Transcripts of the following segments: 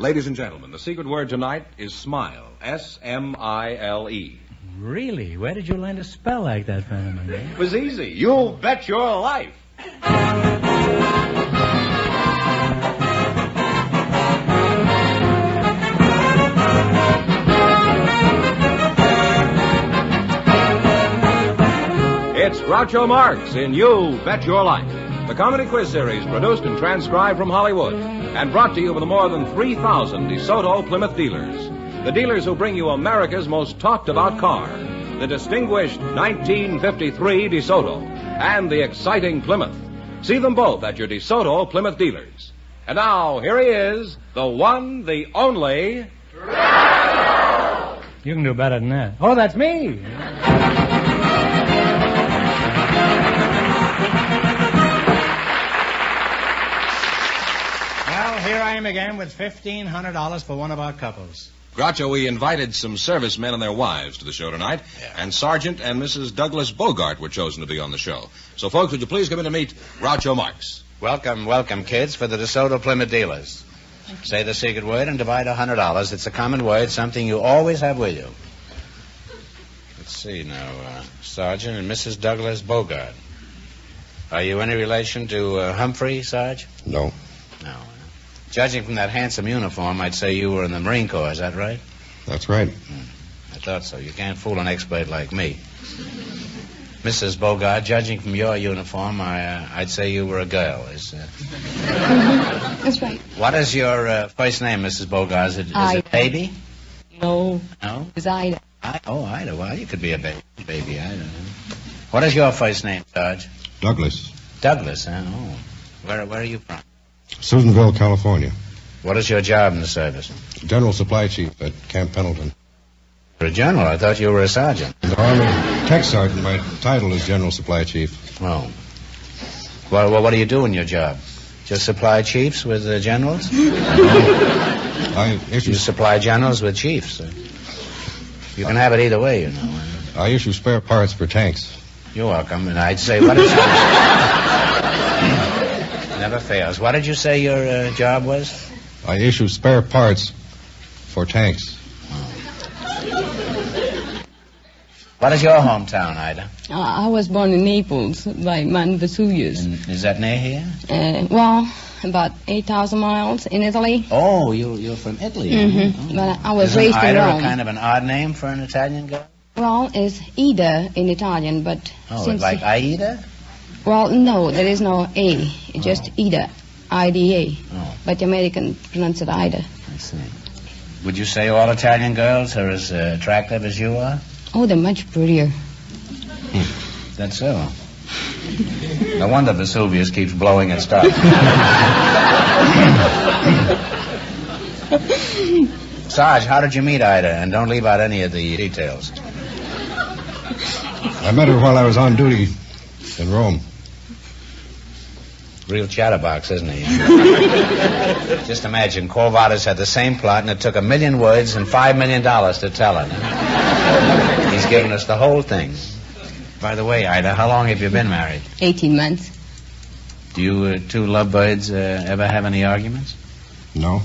Ladies and gentlemen, the secret word tonight is smile. S-M-I-L-E. Really? Where did you learn to spell like that, Fenneman? It was easy. You bet your life. It's Groucho Marx in You Bet Your Life, the comedy quiz series produced and transcribed from Hollywood and brought to you by the more than 3,000 DeSoto Plymouth dealers. The dealers who bring you America's most talked-about car, the distinguished 1953 DeSoto and the exciting Plymouth. See them both at your DeSoto Plymouth dealers. And now, here he is, the one, the only... You can do better than that. Oh, that's me. Well, here I am again with $1,500 for one of our couples. Groucho, we invited some servicemen and their wives to the show tonight, and Sergeant and Mrs. Douglas Bogart were chosen to be on the show. So, folks, would you please come in to meet Groucho Marx? Welcome, welcome, kids, for the DeSoto Plymouth dealers. Say the secret word and divide $100. It's a common word, something you always have with you. Let's see now, Sergeant and Mrs. Douglas Bogart. Are you any relation to Humphrey, Sarge? No. No. Judging from that handsome uniform, I'd say you were in the Marine Corps. Is that right? That's right. I thought so. You can't fool an expert like me. Mrs. Bogart, judging from your uniform, I'd say you were a girl. That's right. What is your first name, Mrs. Bogart? Is it Baby? No. No? It's Ida. Ida. Well, you could be a baby. I don't know. What is your first name, Sarge? Douglas. Douglas, huh? Oh. Where are you from? Susanville, California. What is your job in the service? General Supply Chief at Camp Pendleton. You're a general. I thought you were a sergeant. No, I'm a tech sergeant. My title is General Supply Chief. Oh. Well, what do you do in your job? Just supply chiefs with generals? You supply generals with chiefs. You can have it either way, you know. I issue spare parts for tanks. You're welcome. And I'd say, what is your... Never fails. What did you say your job was? I issue spare parts for tanks. What is your hometown, Ida? I was born in Naples by Mount Vesuvius. And is that near here? Well, about 8,000 miles in Italy. Oh, you're from Italy. Mm-hmm. Oh. But I was raised in Rome. Ida a kind of an odd name for an Italian girl? Well, it's Ida in Italian, but... Oh, it's like Aida? Well, no, there is no A. It's just Ida. I-D-A. Oh. But the American pronounce it Ida. I see. Would you say all Italian girls are as attractive as you are? Oh, they're much prettier. That's so. No wonder Vesuvius keeps blowing its stuff. Sarge, how did you meet Ida? And don't leave out any of the details. I met her while I was on duty in Rome. Real chatterbox, isn't he? Just imagine, Quo Vadis had the same plot, and it took 1 million words and $5 million to tell it. He's given us the whole thing. By the way, Ida, how long have you been married? 18 months. Do you two lovebirds ever have any arguments? No.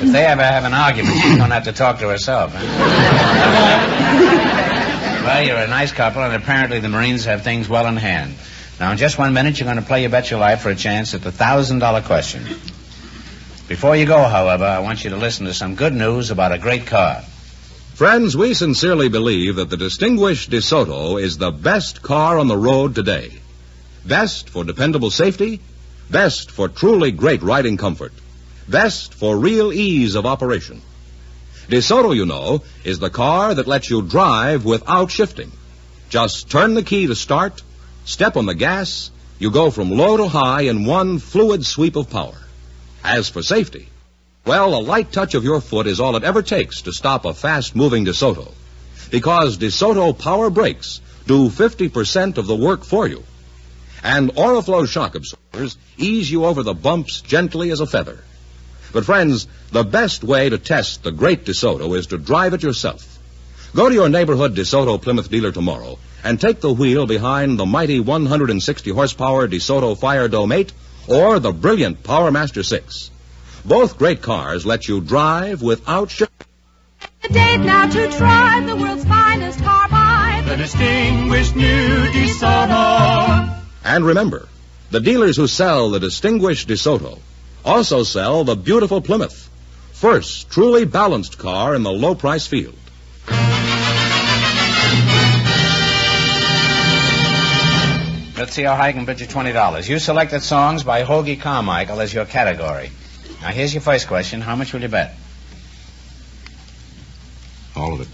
If they ever have an argument, she's going to have to talk to herself. Huh? Well, you're a nice couple, and apparently the Marines have things well in hand. Now, in just 1 minute, you're going to play You Bet Your Life for a chance at the $1,000 question. Before you go, however, I want you to listen to some good news about a great car. Friends, we sincerely believe that the distinguished DeSoto is the best car on the road today. Best for dependable safety, best for truly great riding comfort, best for real ease of operation. DeSoto, you know, is the car that lets you drive without shifting. Just turn the key to start, step on the gas, you go from low to high in one fluid sweep of power. As for safety, well, a light touch of your foot is all it ever takes to stop a fast-moving DeSoto. Because DeSoto Power Brakes do 50% of the work for you. And Oriflow shock absorbers ease you over the bumps gently as a feather. But, friends, the best way to test the great DeSoto is to drive it yourself. Go to your neighborhood DeSoto Plymouth dealer tomorrow and take the wheel behind the mighty 160 horsepower DeSoto Fire Dome 8 or the brilliant Power Master 6. Both great cars let you drive without The date now to try the world's finest carbide. The distinguished new DeSoto. And remember, the dealers who sell the distinguished DeSoto also sell the beautiful Plymouth, first truly balanced car in the low-price field. Let's see how high I can bid you $20. You selected songs by Hoagie Carmichael as your category. Now, here's your first question. How much will you bet? All of it.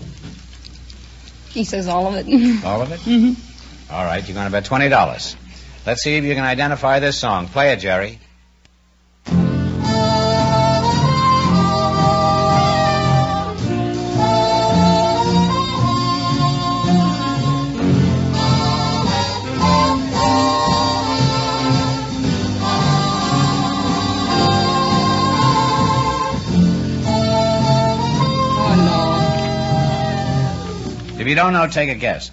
He says all of it. All of it? Mm-hmm. All right, you're going to bet $20. Let's see if you can identify this song. Play it, Jerry. If you don't know, take a guess.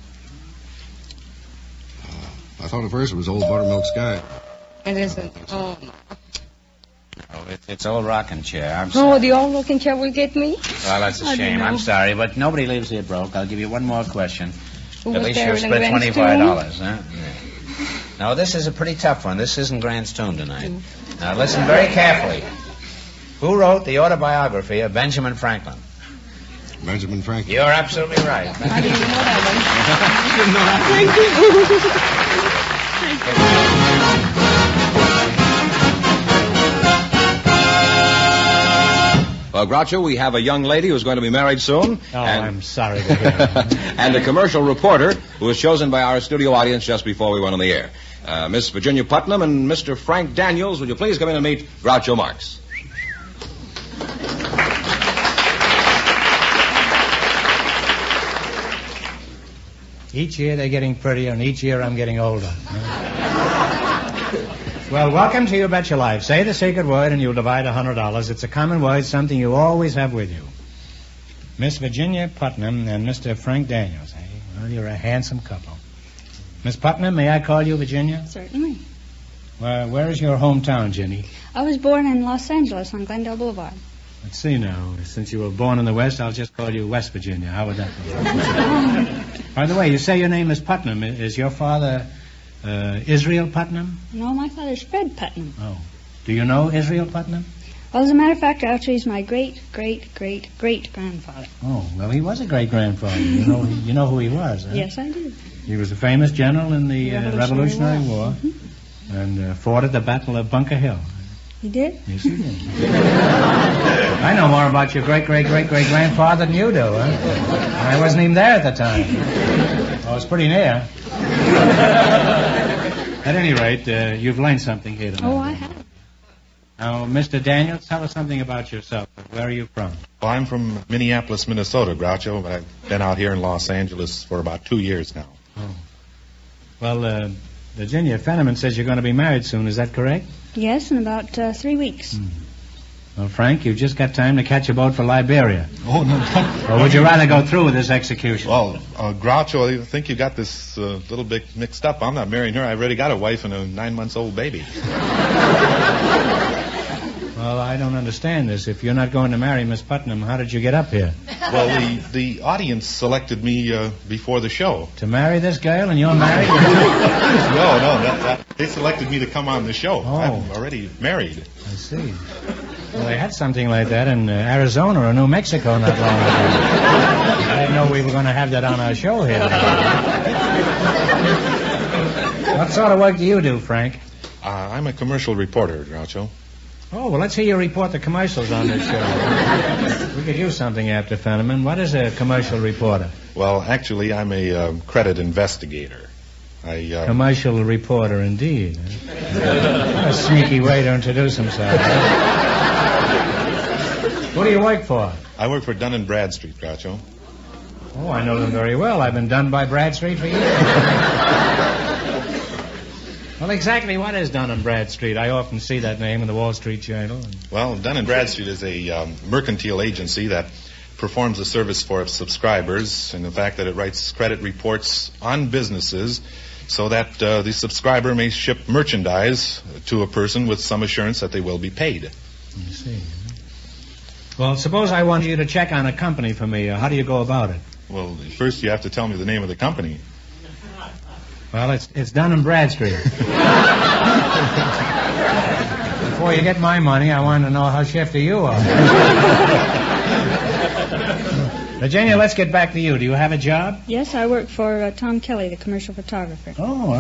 I thought at first it was Old Buttermilk Sky. It isn't. Oh, no. Oh, it's Old Rocking Chair. I'm sorry. Oh, the old looking chair will get me? Well, that's a I shame. don't I'm know. sorry, but nobody leaves here broke. I'll give you one more question. Who At was least there you've in split Grant's $25, huh? Yeah. Now, this is a pretty tough one. This isn't Grant's tune tonight. Now, listen very carefully. Who wrote the autobiography of Benjamin Franklin? Benjamin Franklin. You're absolutely right. I didn't know that Well, Groucho, we have a young lady who's going to be married soon. Oh, I'm sorry to hear that. And a commercial reporter who was chosen by our studio audience just before we went on the air. Miss Virginia Putnam and Mr. Frank Daniels, would you please come in and meet Groucho Marx? Each year they're getting prettier, and each year I'm getting older. Well, welcome to You Bet Your Life. Say the secret word and you'll divide $100. It's a common word, something you always have with you. Miss Virginia Putnam and Mr. Frank Daniels, eh? Well, you're a handsome couple. Miss Putnam, may I call you Virginia? Certainly. Well, where is your hometown, Jenny? I was born in Los Angeles on Glendale Boulevard. Let's see now. Since you were born in the West, I'll just call you West Virginia. How would that be? By the way, you say your name is Putnam. Is your father Israel Putnam? No, my father's Fred Putnam. Oh. Do you know Israel Putnam? Well, as a matter of fact, actually, he's my great-great-great-great-grandfather. Oh, well, he was a great-grandfather. You know who he was, huh? Yes, I do. He was a famous general in the Revolutionary War Mm-hmm. and fought at the Battle of Bunker Hill. He did? Yes, he did. I know more about your great-great-great-great-grandfather than you do, huh? I wasn't even there at the time. I was pretty near. At any rate, you've learned something here tonight. Oh, I have. Now, Mr. Daniels, tell us something about yourself. Where are you from? Well, I'm from Minneapolis, Minnesota, Groucho, but I've been out here in Los Angeles for about 2 years now. Oh. Well, Virginia Fenneman says you're going to be married soon. Is that correct? Yes, in about 3 weeks. Well, Frank, you've just got time to catch a boat for Liberia. Oh, no. Or would you rather go through with this execution? Well, Groucho, I think you got this little bit mixed up. I'm not marrying her. I've already got a wife and a 9-month-old baby. Well, I don't understand this. If you're not going to marry Miss Putnam, how did you get up here? Well, the audience selected me before the show. To marry this girl and you're married? No, they selected me to come on the show. Oh. I'm already married. I see. Well, they had something like that in Arizona or New Mexico not long ago. I didn't know we were going to have that on our show here. What sort of work do you do, Frank? I'm a commercial reporter, Groucho. Oh, well, let's hear you report the commercials on this show. We could use something after Fenneman. What is a commercial reporter? Well, actually, I'm a credit investigator. Commercial reporter, indeed. A sneaky way to introduce himself. Who do you work for? I work for Dun & Bradstreet, Groucho. Oh, I know them very well. I've been done by Bradstreet for years. Well, exactly what is Dun & Bradstreet? I often see that name in the Wall Street Journal. Well, Dun & Bradstreet is a mercantile agency that performs a service for its subscribers, and the fact that it writes credit reports on businesses so that the subscriber may ship merchandise to a person with some assurance that they will be paid. I see. Well, suppose I want you to check on a company for me. How do you go about it? Well, first you have to tell me the name of the company. Well, it's Dun & Bradstreet. Before you get my money, I want to know how shifty you are. Virginia, let's get back to you. Do you have a job? Yes, I work for Tom Kelly, the commercial photographer. Oh,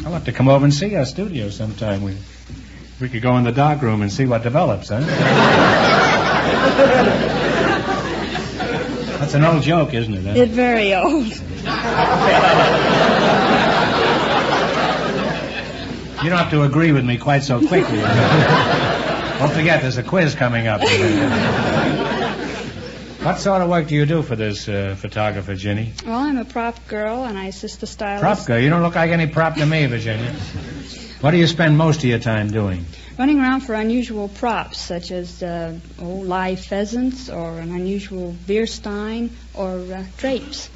I'll have to come over and see our studio sometime. We could go in the dark room and see what develops, huh? That's an old joke, isn't it? Huh? It's very old. You don't have to agree with me quite so quickly. Don't forget, there's a quiz coming up. What sort of work do you do for this photographer, Ginny? Well, I'm a prop girl, and I assist the stylist. Prop girl? You don't look like any prop to me, Virginia. What do you spend most of your time doing? Running around for unusual props, such as live pheasants, or an unusual beer stein, or drapes.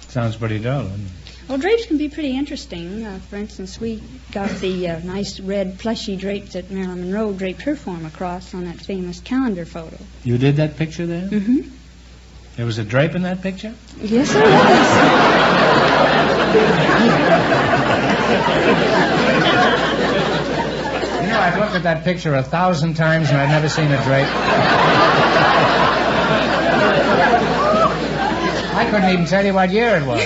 Sounds pretty dull, doesn't it? Well, drapes can be pretty interesting. For instance, we got the nice red plushy drape that Marilyn Monroe draped her form across on that famous calendar photo. You did that picture there? Mm-hmm. There was a drape in that picture? Yes, there was. You know, I've looked at that picture 1,000 times and I've never seen a drape. I couldn't even tell you what year it was.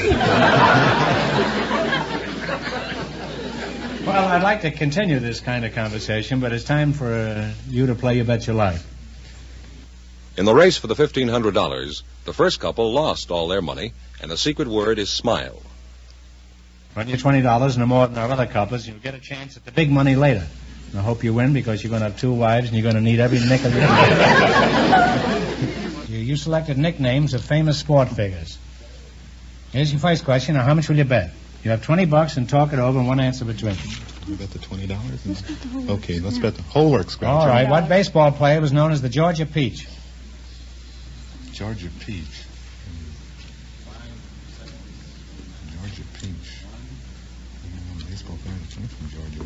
Well, I'd like to continue this kind of conversation, but it's time for you to play You Bet Your Life. In the race for the $1,500, the first couple lost all their money, and the secret word is smile. Run you $20 no more than our other couples, you'll get a chance at the big money later. And I hope you win because you're going to have 2 wives and you're going to need every nickel you can. You selected nicknames of famous sport figures. Here's your first question. Now, how much will you bet? You have $20 and talk it over and one answer between. You bet the $20? Okay, let's bet the whole works. Groucho. All right. What baseball player was known as the Georgia Peach? Georgia Peach. Georgia Peach. Baseball player that came from Georgia.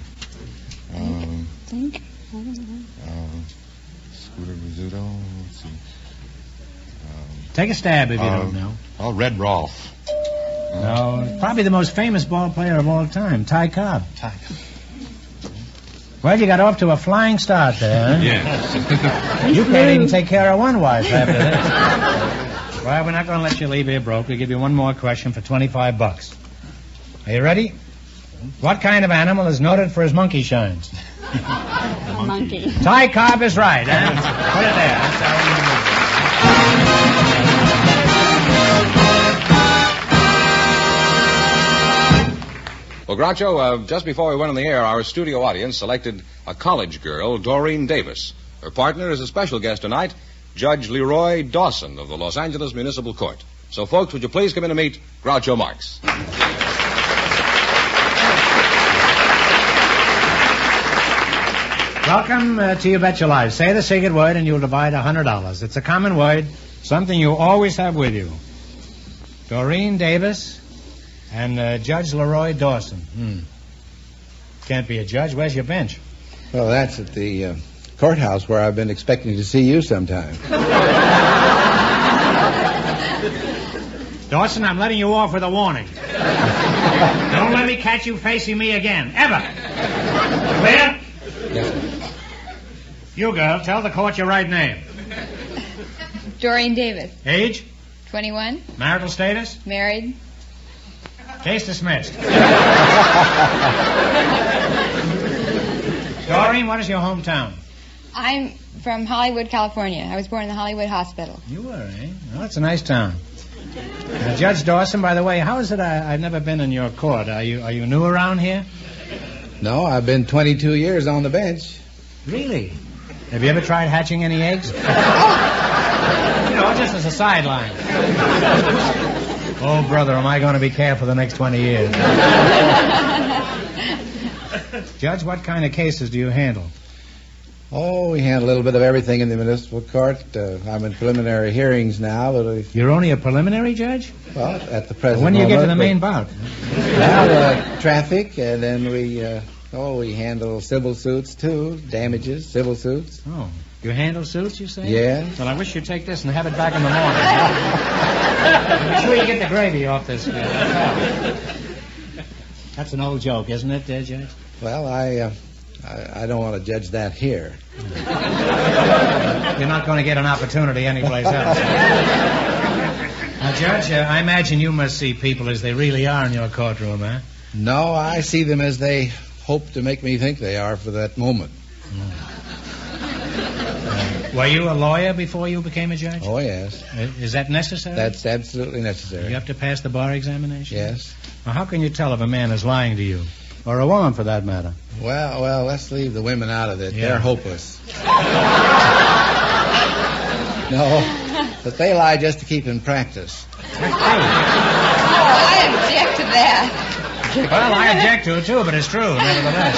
I don't know. Scooter Rizzuto. Let's see. Take a stab if you don't know. Oh, Red Rolfe. No, probably the most famous ball player of all time, Ty Cobb. Well, you got off to a flying start there, huh? Yes. You can't even take care of one wife after this. Well, we're not going to let you leave here broke. We'll give you one more question for $25. Are you ready? What kind of animal is noted for his monkey shines? A monkey. Ty Cobb is right, huh? Put it there. That's how we do it. Well, Groucho, just before we went on the air, our studio audience selected a college girl, Doreen Davis. Her partner is a special guest tonight, Judge Leroy Dawson of the Los Angeles Municipal Court. So, folks, would you please come in and meet Groucho Marx? Welcome to You Bet Your Life. Say the secret word and you'll divide $100. It's a common word, something you always have with you. Doreen Davis and Judge Leroy Dawson. Can't be a judge. Where's your bench? Well, that's at the courthouse where I've been expecting to see you sometime. Dawson, I'm letting you off with a warning. Don't let me catch you facing me again, ever. Clear? Yes. You, girl, tell the court your right name. Doreen Davis. Age? 21. Marital status? Married. Case dismissed. Doreen, what is your hometown? I'm from Hollywood, California. I was born in the Hollywood Hospital. You were, eh? Well, it's a nice town. Judge Dawson, by the way, how is it I've never been in your court? Are you new around here? No, I've been 22 years on the bench. Really? Have you ever tried hatching any eggs? You know, just as a sideline. Oh, brother, am I going to be careful the next 20 years? Judge, what kind of cases do you handle? Oh, we handle a little bit of everything in the municipal court. I'm in preliminary hearings now, but You're only a preliminary judge? well, at the present When do you get to the moment, main bout? Well, traffic, and then we handle civil suits too, damages, civil suits. Oh, you handle suits, you say? Yes. Well, I wish you'd take this and have it back in the morning. Make sure you get the gravy off this. That's an old joke, isn't it, Judge? Well, I don't want to judge that here. You're not going to get an opportunity anyplace else. Now, Judge, I imagine you must see people as they really are in your courtroom, huh? No, I see them as they hope to make me think they are for that moment. Were you a lawyer before you became a judge? Oh, yes. Is that necessary? That's absolutely necessary. You have to pass the bar examination? Yes. Well, how can you tell if a man is lying to you? Or a woman, for that matter? Well, let's leave the women out of it. Yeah. They're hopeless. No, but they lie just to keep in practice. Oh, I object to that. Well, I object to it, too, but it's true, nevertheless.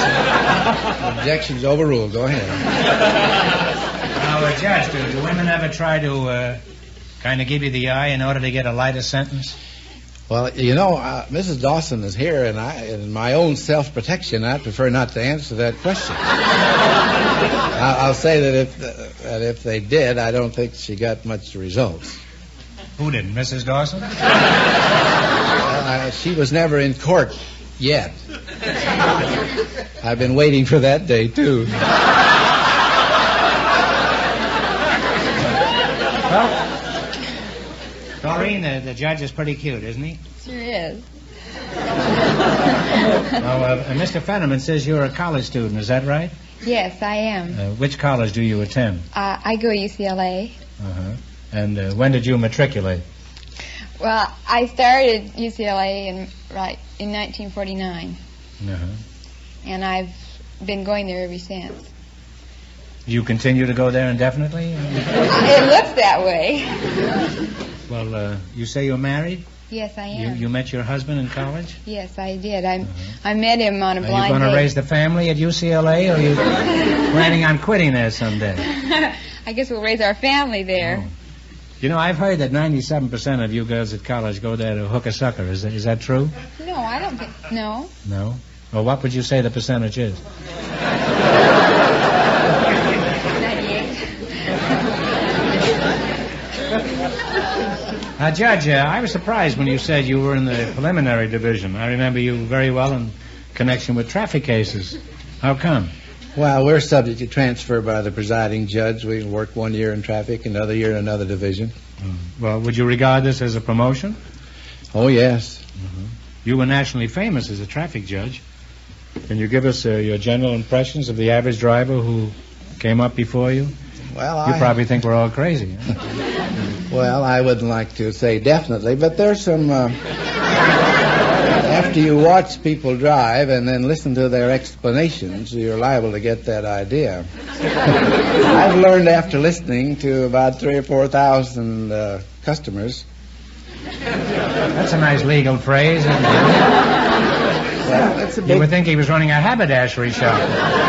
Objection's overruled. Go ahead. Now, Judge, do women ever try to kind of give you the eye in order to get a lighter sentence? Well, Mrs. Dawson is here, and in my own self-protection, I prefer not to answer that question. I'll say that if they did, I don't think she got much results. Who did, Mrs. Dawson? She was never in court yet. I've been waiting for that day, too. Well, Doreen, the judge is pretty cute, isn't he? Sure is. Now, Mr. Fenneman says you're a college student, is that right? Yes, I am. Which college do you attend? I go to UCLA. Uh-huh. And when did you matriculate? Well, I started UCLA in 1949. Uh-huh. And I've been going there ever since. You continue to go there indefinitely? It looks that way. Well, you say you're married? Yes, I am. You met your husband in college? Yes, I did. I met him on a blind date. Are you going to raise the family at UCLA, or are you planning on quitting there someday? I guess we'll raise our family there. Oh. I've heard that 97% of you girls at college go there to hook a sucker. Is that true? No, I don't think... No. No? Well, what would you say the percentage is? 98. Judge, I was surprised when you said you were in the preliminary division. I remember you very well in connection with traffic cases. How come? Well, we're subject to transfer by the presiding judge. We work 1 year in traffic, another year in another division. Well, would you regard this as a promotion? Oh, yes. Mm-hmm. You were nationally famous as a traffic judge. Can you give us your general impressions of the average driver who came up before you? Well, You probably think we're all crazy. Huh? Well, I wouldn't like to say definitely, but there's some... After you watch people drive and then listen to their explanations, you're liable to get that idea. I've learned after listening to about 3,000 or 4,000 customers. That's a nice legal phrase, isn't it? Well, it's a big... You would think he was running a haberdashery shop.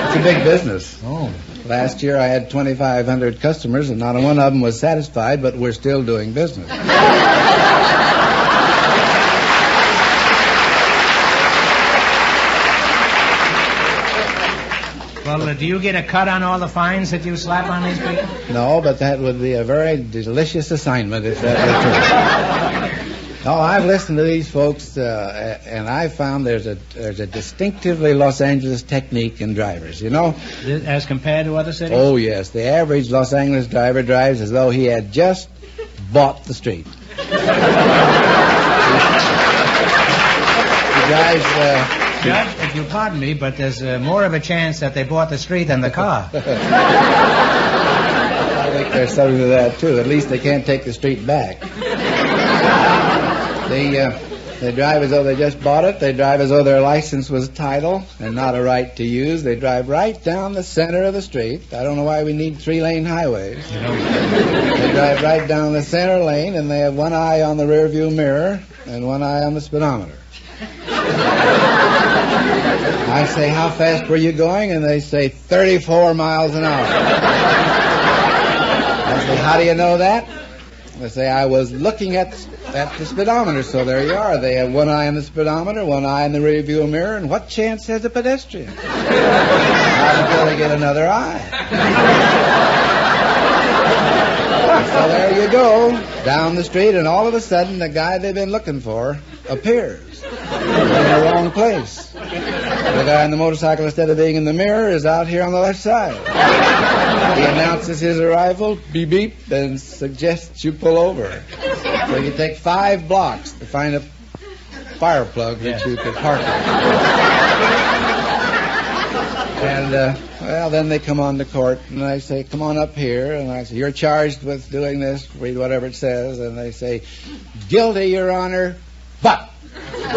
It's a big business. Oh. Last year I had 2,500 customers, and not one of them was satisfied, but we're still doing business. Well, do you get a cut on all the fines that you slap on these people? No, but that would be a very delicious assignment if that were true. No, I've listened to these folks, and I've found there's a distinctively Los Angeles technique in drivers, As compared to other cities? Oh, yes. The average Los Angeles driver drives as though he had just bought the street. He drives... Judge, if you pardon me, but there's more of a chance that they bought the street than the car. I think there's something to that, too. At least they can't take the street back. They drive as though they just bought it. They drive as though their license was title and not a right to use. They drive right down the center of the street. I don't know why we need 3-lane highways. They drive right down the center lane, and they have one eye on the rearview mirror and one eye on the speedometer. I say, how fast were you going? And they say, 34 miles an hour. I say, how do you know that? They say, I was looking at the speedometer, so there you are. They have one eye on the speedometer, one eye in the rearview mirror, and what chance has a pedestrian? Not until they get another eye. So there you go, down the street, and all of a sudden the guy they've been looking for appears in the wrong place. The guy on the motorcycle, instead of being in the mirror, is out here on the left side. He announces his arrival, beep beep, and suggests you pull over. So you take 5 blocks to find a fire plug that you could park in. And, well, then they come on to court, and I say, come on up here. And I say, you're charged with doing this, read whatever it says. And they say, guilty, Your Honor, but. So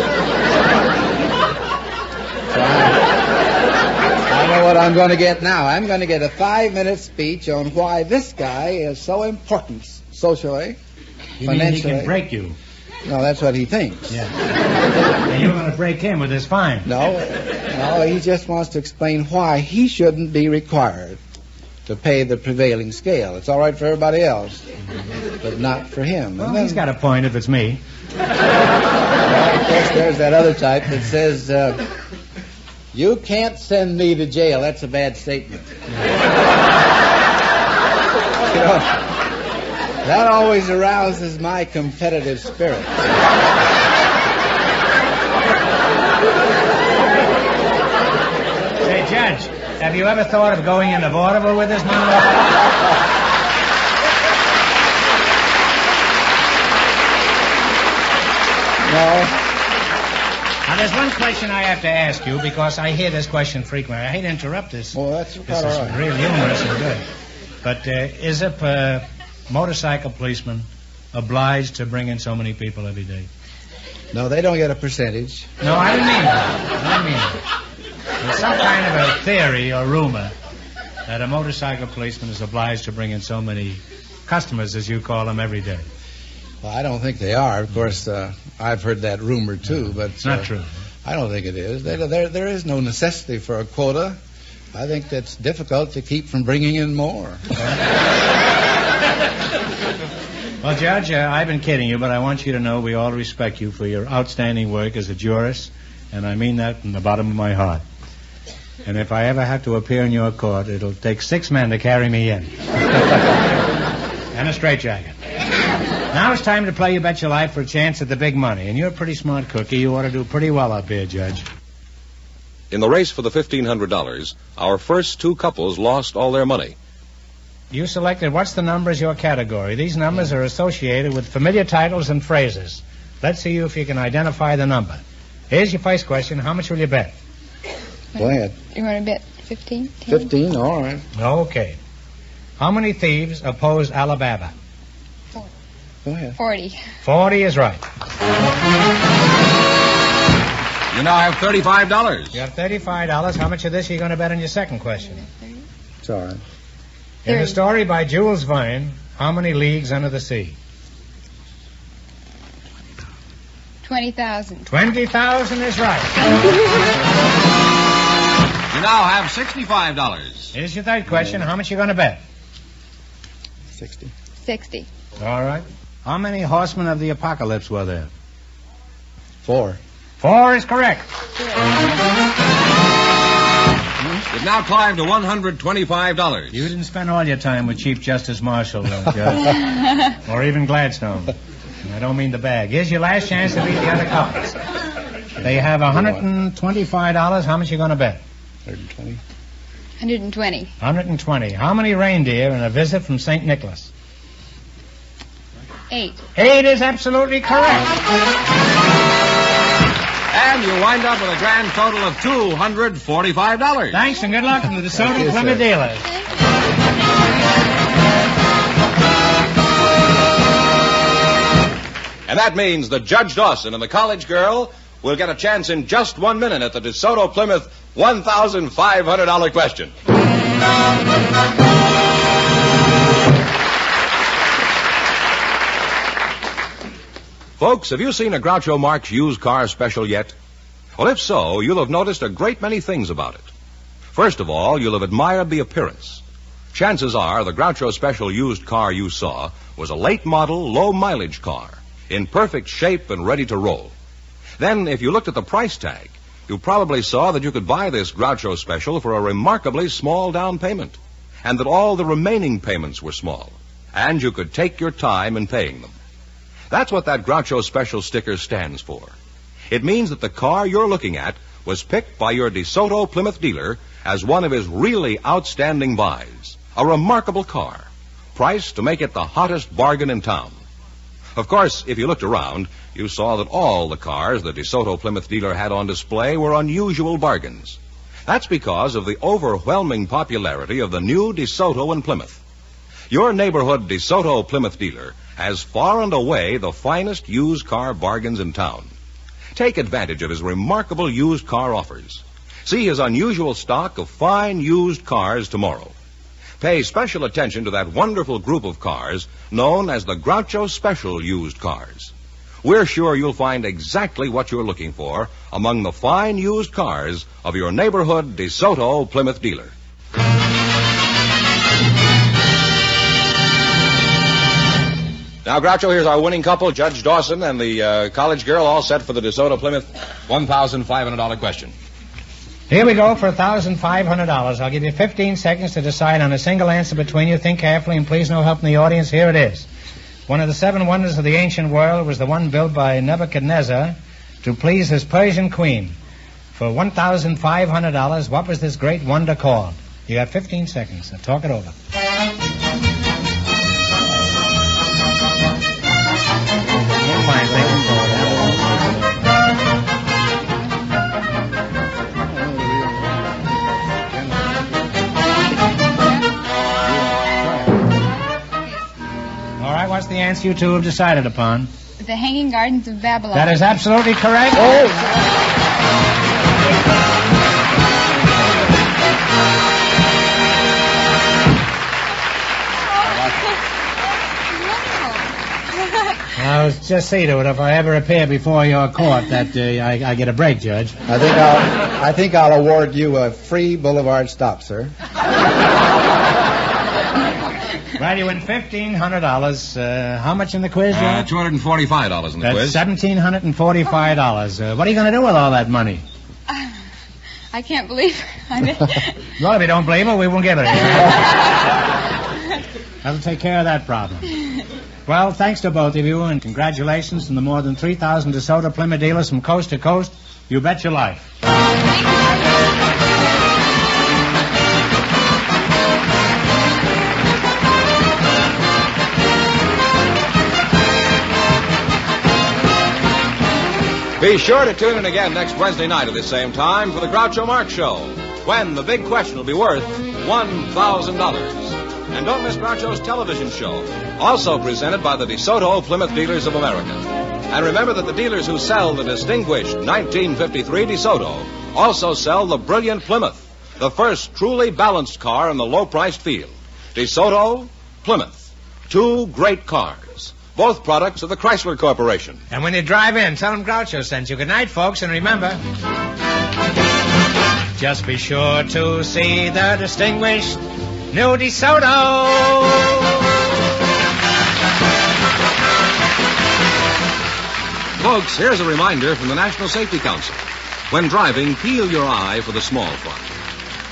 I know what I'm going to get now. I'm going to get a 5-minute speech on why this guy is so important socially, You mean financially. he can break you? No, that's what he thinks. Yeah. And you're going to break him with this fine. No, he just wants to explain why he shouldn't be required to pay the prevailing scale. It's all right for everybody else, but not for him. Well, he's got a point if it's me. Well, of course, there's that other type that says, you can't send me to jail. That's a bad statement. You know, that always arouses my competitive spirit. Say, Judge, have you ever thought of going into vaudeville with this man? No. Now, there's one question I have to ask you, because I hear this question frequently. I hate to interrupt this. Well, that's This quite all is right. real humorous and good. But is a motorcycle policeman obliged to bring in so many people every day? No, they don't get a percentage. No, I didn't mean that. There's some kind of a theory or rumor that a motorcycle policeman is obliged to bring in so many customers, as you call them, every day. Well, I don't think they are. Of course, I've heard that rumor, too, but... It's not true. I don't think it is. There is no necessity for a quota. I think that's difficult to keep from bringing in more. Well, Judge, I've been kidding you, but I want you to know we all respect you for your outstanding work as a jurist, and I mean that from the bottom of my heart. And if I ever have to appear in your court, it'll take 6 men to carry me in. And a straitjacket. Now it's time to play You Bet Your Life for a chance at the big money. And you're a pretty smart cookie. You ought to do pretty well up here, Judge. In the race for the $1,500, our first 2 couples lost all their money. You selected what's the number as your category. These numbers are associated with familiar titles and phrases. Let's see if you can identify the number. Here's your first question. How much will you bet? Go ahead. You want to bet 15? 15, all right. Okay. How many thieves opposed Alabama? Go ahead. 40. 40 is right. You now have $35. You have $35. How much of this are you going to bet on your second question? It's all right. In the story by Jules Verne, how many leagues under the sea? 20,000. 20,000 is right. You now have $65. Here's your third question. How much are you going to bet? 60. 60. All right. How many horsemen of the apocalypse were there? 4. 4 is correct. You've now climbed to $125. You didn't spend all your time with Chief Justice Marshall, Judge. Or even Gladstone. I don't mean the bag. Here's your last chance to beat the other couples. They have $125. How much are you going to bet? 120. 120. 120. How many reindeer in a visit from St. Nicholas? 8. 8 is absolutely correct. And you wind up with a grand total of $245. Thanks and good luck from the DeSoto Plymouth dealers. And that means that Judge Dawson and the college girl will get a chance in just 1 minute at the DeSoto Plymouth $1,500 question. Folks, have you seen a Groucho Marx used car special yet? Well, if so, you'll have noticed a great many things about it. First of all, you'll have admired the appearance. Chances are the Groucho Special used car you saw was a late model, low-mileage car, in perfect shape and ready to roll. Then, if you looked at the price tag, you probably saw that you could buy this Groucho Special for a remarkably small down payment, and that all the remaining payments were small, and you could take your time in paying them. That's what that Groucho Special sticker stands for. It means that the car you're looking at was picked by your DeSoto Plymouth dealer as one of his really outstanding buys. A remarkable car, priced to make it the hottest bargain in town. Of course, if you looked around, you saw that all the cars the DeSoto Plymouth dealer had on display were unusual bargains. That's because of the overwhelming popularity of the new DeSoto in Plymouth. Your neighborhood DeSoto Plymouth dealer has far and away the finest used car bargains in town. Take advantage of his remarkable used car offers. See his unusual stock of fine used cars tomorrow. Pay special attention to that wonderful group of cars known as the Groucho Special used cars. We're sure you'll find exactly what you're looking for among the fine used cars of your neighborhood DeSoto Plymouth dealer. Now, Groucho, here's our winning couple, Judge Dawson and the college girl, all set for the DeSoto Plymouth $1,500 question. Here we go for $1,500. I'll give you 15 seconds to decide on a single answer between you. Think carefully, and please no help from the audience. Here it is. One of the 7 wonders of the ancient world was the one built by Nebuchadnezzar to please his Persian queen. For $1,500, what was this great wonder called? You got 15 seconds. Now talk it over. All right, what's the answer you two have decided upon? The Hanging Gardens of Babylon. That is absolutely correct. I'll just see to it if I ever appear before your court that I get a break, Judge. I think I'll award you a free boulevard stop, sir. Well, you win $1,500. How much in the quiz, Judge? $245 in the quiz. That's $1,745. What are you going to do with all that money? I can't believe it. Well, if you don't believe it, we won't give it. That'll take care of that problem. Well, thanks to both of you, and congratulations from the more than 3,000 DeSoto Plymouth dealers from coast to coast. You bet your life. Be sure to tune in again next Wednesday night at the same time for the Groucho Marx Show, when the big question will be worth $1,000. And don't miss Groucho's television show, also presented by the DeSoto Plymouth Dealers of America. And remember that the dealers who sell the distinguished 1953 DeSoto also sell the brilliant Plymouth, the first truly balanced car in the low-priced field. DeSoto, Plymouth, 2 great cars, both products of the Chrysler Corporation. And when you drive in, tell them Groucho sent you. Good night, folks, and remember, just be sure to see the distinguished new DeSoto. Folks, here's a reminder from the National Safety Council. When driving, peel your eye for the small fry.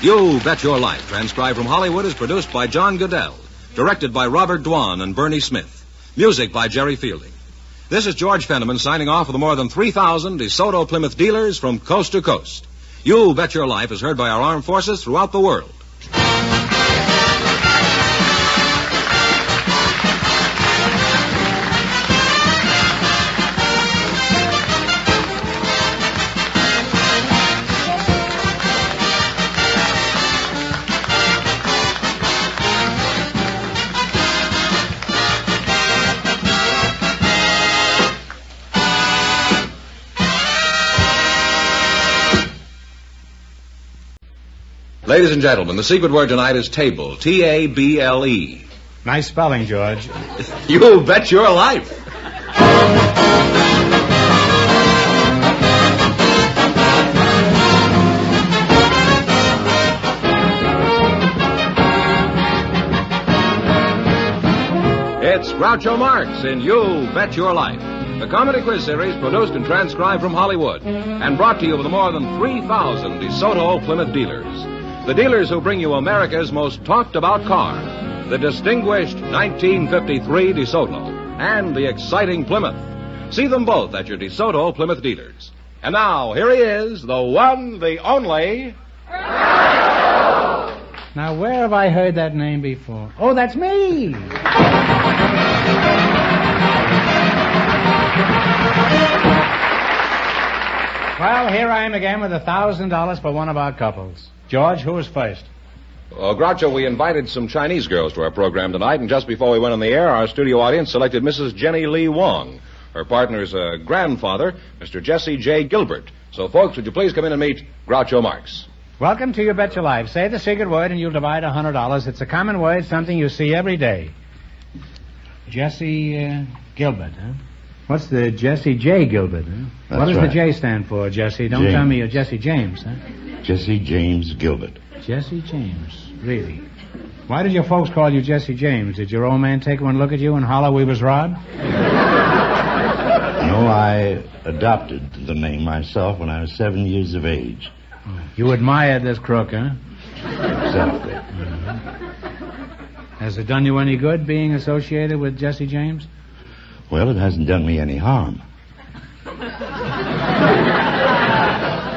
You Bet Your Life, transcribed from Hollywood, is produced by John Goodell, directed by Robert Dwan and Bernie Smith. Music by Jerry Fielding. This is George Fenneman signing off for the more than 3,000 DeSoto Plymouth dealers from coast to coast. You Bet Your Life is heard by our armed forces throughout the world. Ladies and gentlemen, the secret word tonight is table. T-A-B-L-E. Nice spelling, George. You bet your life. Groucho Marx in You Bet Your Life, the comedy quiz series produced and transcribed from Hollywood and brought to you with more than 3,000 DeSoto Plymouth dealers. The dealers who bring you America's most talked-about car, the distinguished 1953 DeSoto and the exciting Plymouth. See them both at your DeSoto Plymouth dealers. And now, here he is, the one, the only... Now, where have I heard that name before? Oh, that's me! Well, here I am again with $1,000 for one of our couples. George, who was first? Groucho, we invited some Chinese girls to our program tonight, and just before we went on the air, our studio audience selected Mrs. Jenny Lee Wong. Her partner's grandfather, Mr. Jesse J. Gilbert. So, folks, would you please come in and meet Groucho Marx? Welcome to You Bet Your Life. Say the secret word and you'll divide $100. It's a common word, something you see every day. Jesse Gilbert, huh? What's the Jesse J. Gilbert, huh? What does the J stand for, Jesse? Don't tell me you're Jesse James, huh? Jesse James Gilbert. Jesse James, really? Why did your folks call you Jesse James? Did your old man take one look at you and holler we was robbed? No, I adopted the name myself when I was 7 years of age. You admired this crook, huh? Exactly. Has it done you any good being associated with Jesse James? Well, it hasn't done me any harm.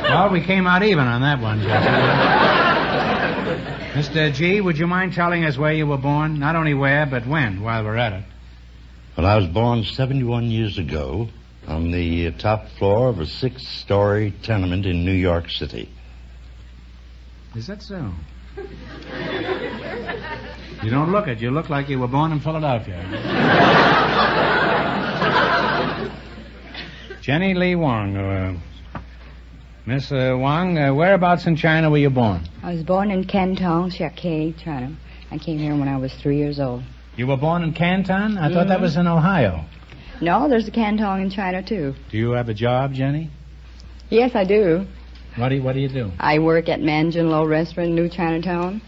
Well, we came out even on that one, Jesse. Mr. G, would you mind telling us where you were born? Not only where, but when, while we're at it. Well, I was born 71 years ago on the top floor of a 6-story tenement in New York City. Is that so? You don't look it. You look like you were born in Philadelphia. Jenny Lee Wong. Miss Wong, whereabouts in China were you born? I was born in Canton, Shanghai, China. I came here when I was 3 years old. You were born in Canton? I thought that was in Ohio. No, there's a Canton in China, too. Do you have a job, Jenny? Yes, I do. What do you do? I work at Manjin Lo Restaurant in New Chinatown.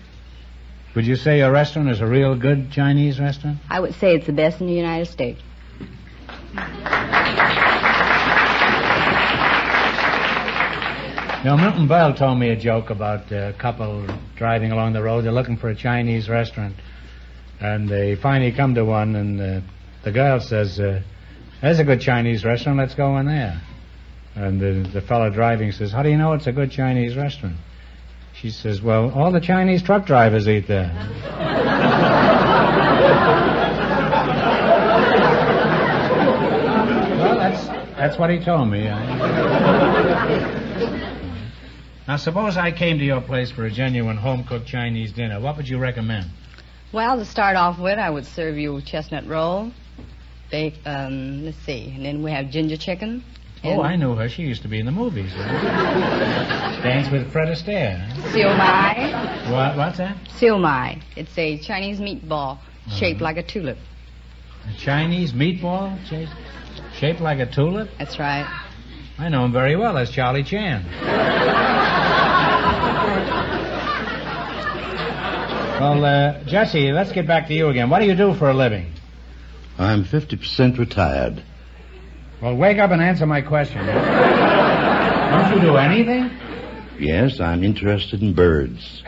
Would you say your restaurant is a real good Chinese restaurant? I would say it's the best in the United States. You know, Milton Berle told me a joke about a couple driving along the road. They're looking for a Chinese restaurant. And they finally come to one, and the girl says, there's a good Chinese restaurant, let's go in there. And the fellow driving says, how do you know it's a good Chinese restaurant? She says, well, all the Chinese truck drivers eat there. Well, that's what he told me. Now, suppose I came to your place for a genuine home-cooked Chinese dinner. What would you recommend? Well, to start off with, I would serve you chestnut roll, baked, let's see, and then we have ginger chicken. Oh, I knew her. She used to be in the movies. Dance with Fred Astaire. Siu mai. What's that? Siu mai. It's a Chinese meatball shaped like a tulip. A Chinese meatball shaped like a tulip? That's right. I know him very well. That's Charlie Chan. Well, Jesse, let's get back to you again. What do you do for a living? I'm 50% retired. Well, wake up and answer my question. Don't you do anything? Yes, I'm interested in birds.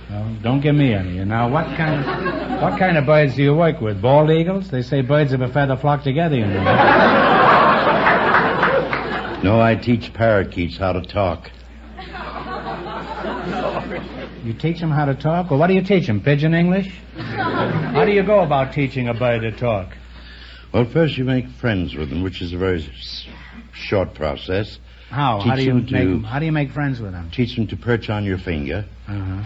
Well, don't give me any. Now, what kind of birds do you work with? Bald eagles? They say birds of a feather flock together, you know. No, I teach parakeets how to talk. You teach them how to talk? Well, what do you teach them? Pidgin English? How do you go about teaching a bird to talk? Well, first you make friends with them, which is a very short process. How? How do you make friends with them? Teach them to perch on your finger. Uh-huh.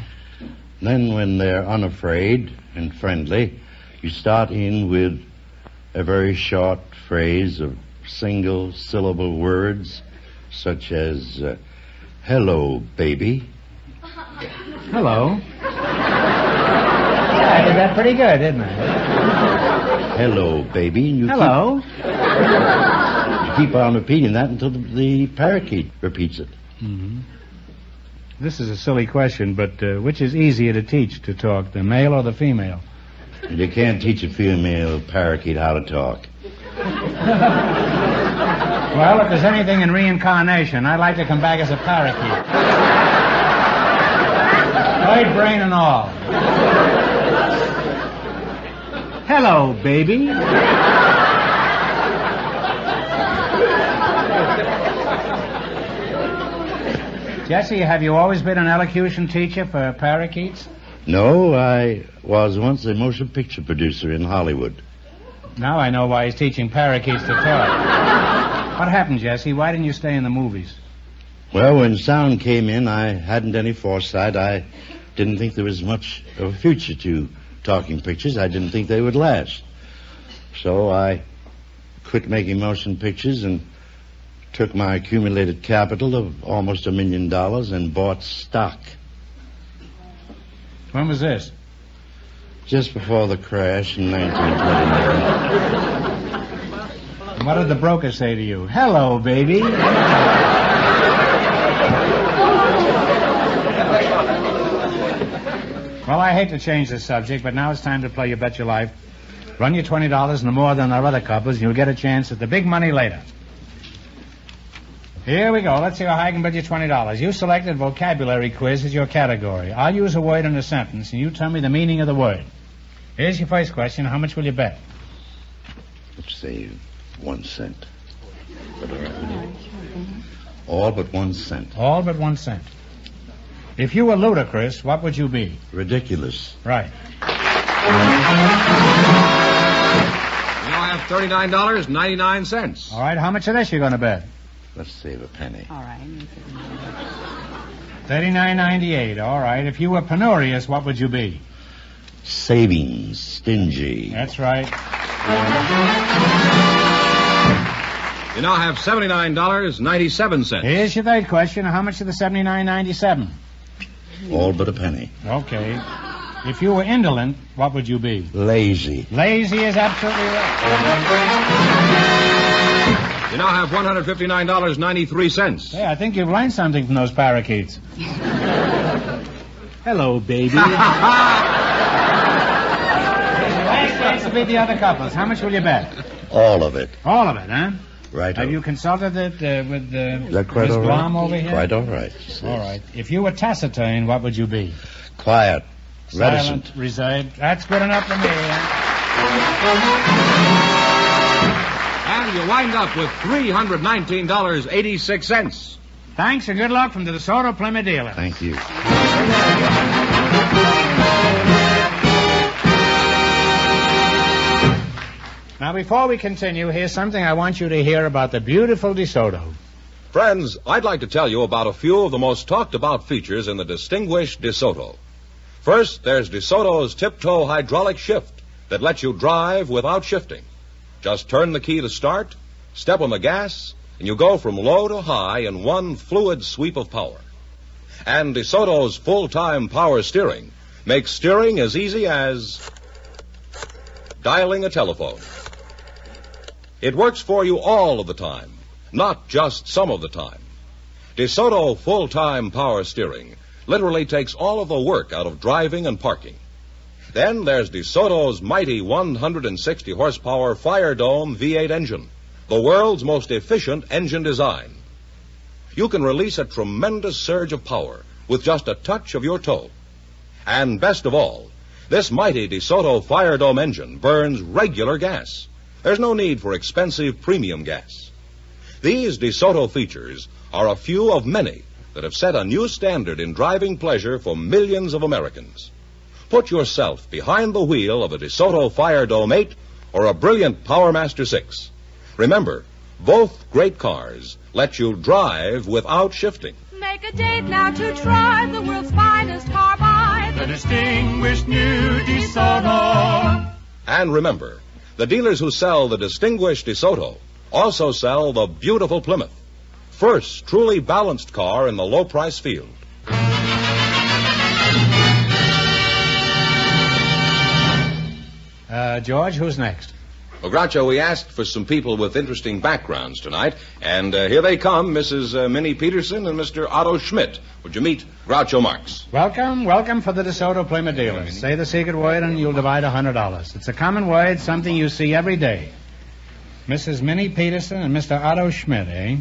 Then when they're unafraid and friendly, you start in with a very short phrase of single-syllable words, such as, hello, baby. Hello. Yeah, I did that pretty good, didn't I? Hello, baby. And Hello. You keep on repeating that until the parakeet repeats it. Mm-hmm. This is a silly question, but which is easier to teach to talk, the male or the female? You can't teach a female parakeet how to talk. Well, if there's anything in reincarnation, I'd like to come back as a parakeet. Right brain and all. Hello, baby. Jesse, have you always been an elocution teacher for parakeets? No, I was once a motion picture producer in Hollywood. Now I know why he's teaching parakeets to talk. What happened, Jesse? Why didn't you stay in the movies? Well, when sound came in, I hadn't any foresight. I didn't think there was much of a future to talking pictures. I didn't think they would last. So I quit making motion pictures and took my accumulated capital of almost $1 million and bought stock. When was this? Just before the crash in 1929. And what did the broker say to you? Hello, baby. Well, I hate to change the subject, but now it's time to play You Bet Your Life. Run your $20 no more than our other couples, and you'll get a chance at the big money later. Here we go. Let's see how high I can bet you $20. You selected vocabulary quiz as your category. I'll use a word in a sentence, and you tell me the meaning of the word. Here's your first question. How much will you bet? Let's say 1 cent. All but 1 cent. All but 1 cent. If you were ludicrous, what would you be? Ridiculous. Right. You now have $39.99. All right, how much of this you going to bet? Let's save a penny. All right. $39.98. All right. If you were penurious, what would you be? Savings. Stingy. That's right. You now have $79.97. Here's your third question. How much of the $79.97? All but a penny. Okay. If you were indolent, what would you be? Lazy. Lazy is absolutely right. You now have $159.93. Hey, I think you've learned something from those parakeets. Hello, baby. Last chance to beat the other couples. How much will you bet? All of it. All of it, huh? Right. Have you consulted it with Is that quite Miss all right? Blom over here? Quite all right. All right. If you were taciturn, what would you be? Quiet. Silent, Reticent. reserved. That's good enough for me, huh? And you wind up with $319.86. Thanks and good luck from the DeSoto Plymouth dealer. Thank you. Now, before we continue, here's something I want you to hear about the beautiful DeSoto. Friends, I'd like to tell you about a few of the most talked about features in the distinguished DeSoto. First, there's DeSoto's Tiptoe hydraulic shift that lets you drive without shifting. Just turn the key to start, step on the gas, and you go from low to high in one fluid sweep of power. And DeSoto's full-time power steering makes steering as easy as dialing a telephone. It works for you all of the time, not just some of the time. DeSoto full-time power steering literally takes all of the work out of driving and parking. Then there's DeSoto's mighty 160 horsepower Fire Dome V8 engine, the world's most efficient engine design. You can release a tremendous surge of power with just a touch of your toe. And best of all, this mighty DeSoto Fire Dome engine burns regular gas. There's no need for expensive premium gas. These DeSoto features are a few of many that have set a new standard in driving pleasure for millions of Americans. Put yourself behind the wheel of a DeSoto Fire Dome 8 or a brilliant PowerMaster 6. Remember, both great cars let you drive without shifting. Make a date now to try the world's finest carbide. The distinguished new DeSoto. And remember, the dealers who sell the distinguished DeSoto also sell the beautiful Plymouth, first truly balanced car in the low-price field. George, who's next? Well, Groucho, we asked for some people with interesting backgrounds tonight, and here they come, Mrs. Minnie Peterson and Mr. Otto Schmidt. Would you meet Groucho Marx? Welcome for the DeSoto Plymouth dealers. Say the secret word and you'll divide $100. It's a common word, something you see every day. Mrs. Minnie Peterson and Mr. Otto Schmidt, eh?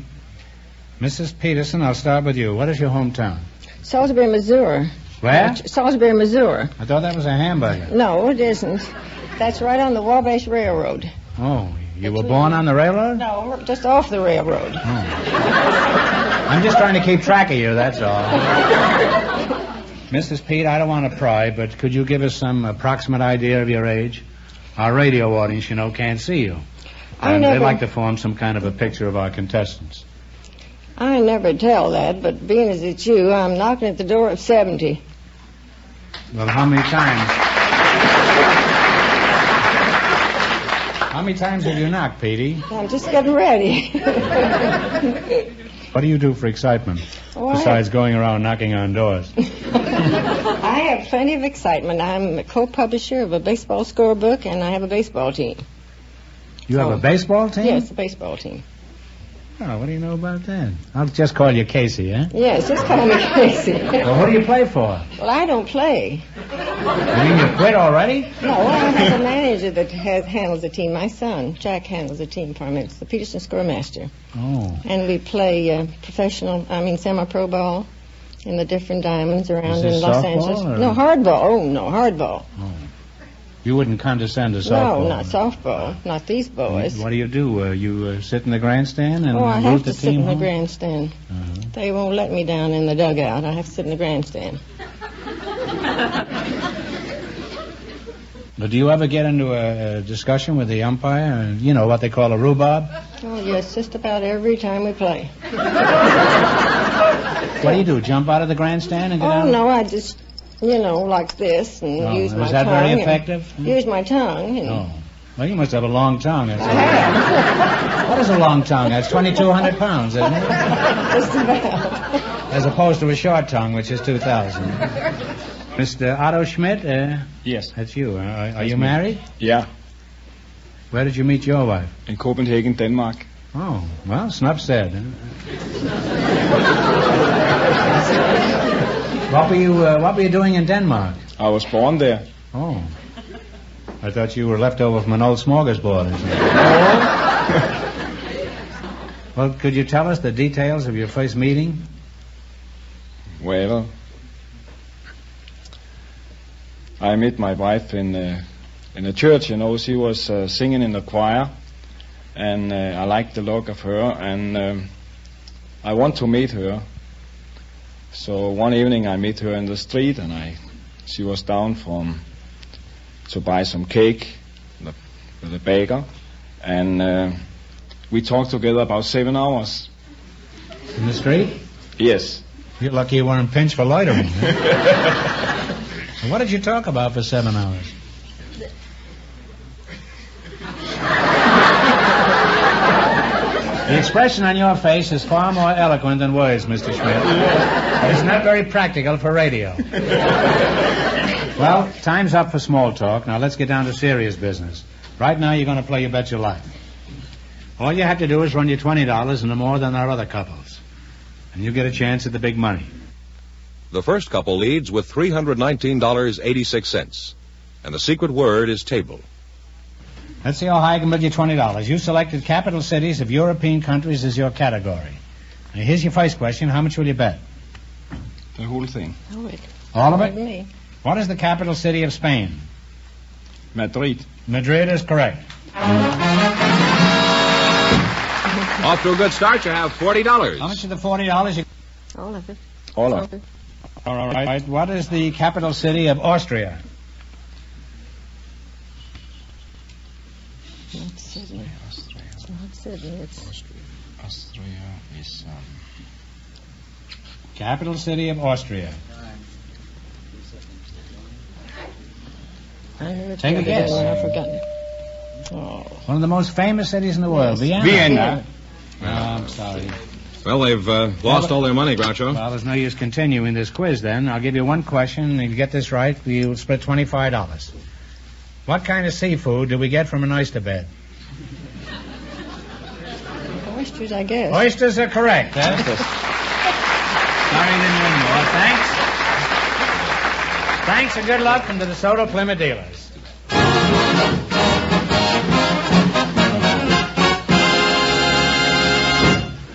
Mrs. Peterson, I'll start with you. What is your hometown? Salisbury, Missouri. Where? Salisbury, Missouri. I thought that was a hamburger. No, it isn't. That's right on the Wabash Railroad. Oh, you were born on the railroad? No, just off the railroad. Oh. I'm just trying to keep track of you, that's all. Mrs. Pete, I don't want to pry, but could you give us some approximate idea of your age? Our radio audience, you know, can't see you. And they'd like to form some kind of a picture of our contestants. I never tell that, but being as it's you, I'm knocking at the door of 70. Well, how many times? How many times have you knocked, Petey? I'm just getting ready. What do you do for excitement, besides going around knocking on doors? I have plenty of excitement. I'm a co-publisher of a baseball scorebook, and I have a baseball team. You have a baseball team? Yes, a baseball team. Oh, what do you know about that? I'll just call you Casey, eh? Yes, just call me Casey. Well, who do you play for? Well, I don't play. You mean you quit already? No, I have a manager that handles the team. My son, Jack, handles the team for me. It's the Peterson Scoremaster. Oh. And we play semi-pro ball in the different diamonds around in Los Angeles. Or? No, hardball. Oh, no, hardball. Oh. You wouldn't condescend to softball? No, not softball. Not these boys. What do? You sit in the grandstand and I root have the to sit team in the home? grandstand. They won't let me down in the dugout. I have to sit in the grandstand. But do you ever get into a discussion with the umpire? You know, what they call a rhubarb? Oh, yes, just about every time we play. What do? Jump out of the grandstand and get down? Oh, no, I just... like this, and use my tongue. Is that very effective? Use my tongue. Oh. Well, you must have a long tongue. What is a long tongue? That's 2,200 pounds, isn't it? Just about. As opposed to a short tongue, which is 2,000. Mr. Otto Schmidt? Yes. That's you. Are you married? Yeah. Where did you meet your wife? In Copenhagen, Denmark. Oh, well, snuff said. What were you doing in Denmark? I was born there. Oh. I thought you were left over from an old smorgasbord. Well, could you tell us the details of your first meeting? Well, I met my wife in a church. She was singing in the choir, and I liked the look of her, and I want to meet her. So one evening I met her in the street, and she was down to buy some cake with the baker, and we talked together about 7 hours. In the street? Yes. You're lucky you weren't pinched for loitering. What did you talk about for 7 hours? The expression on your face is far more eloquent than words, Mr. Schmidt. It's not very practical for radio. Well, time's up for small talk. Now let's get down to serious business. Right now you're going to play You Bet Your Life. All you have to do is run your $20 into more than our other couples. And you get a chance at the big money. The first couple leads with $319.86. And the secret word is table. Let's see how high I can bid you $20. You selected capital cities of European countries as your category. Now, here's your first question. How much will you bet? The whole thing. All of it? What is the capital city of Spain? Madrid. Madrid is correct. Off to a good start. You have $40. How much of the $40? All of it. All of it. All right. What is the capital city of Austria? Not Sydney. Austria. It's not Sydney. It's Austria is Capital city of Austria. Take a guess. I've forgotten it. Oh. One of the most famous cities in the world. Yes. Vienna. No, I'm sorry. Well, they've lost all their money, Groucho. Well, there's no use continuing this quiz then. I'll give you one question. If you get this right, you'll split $25. What kind of seafood do we get from an oyster bed? oysters, I guess. Oysters are correct, huh? Sorry you didn't win more. Thanks. Thanks and good luck from the DeSoto Plymouth dealers.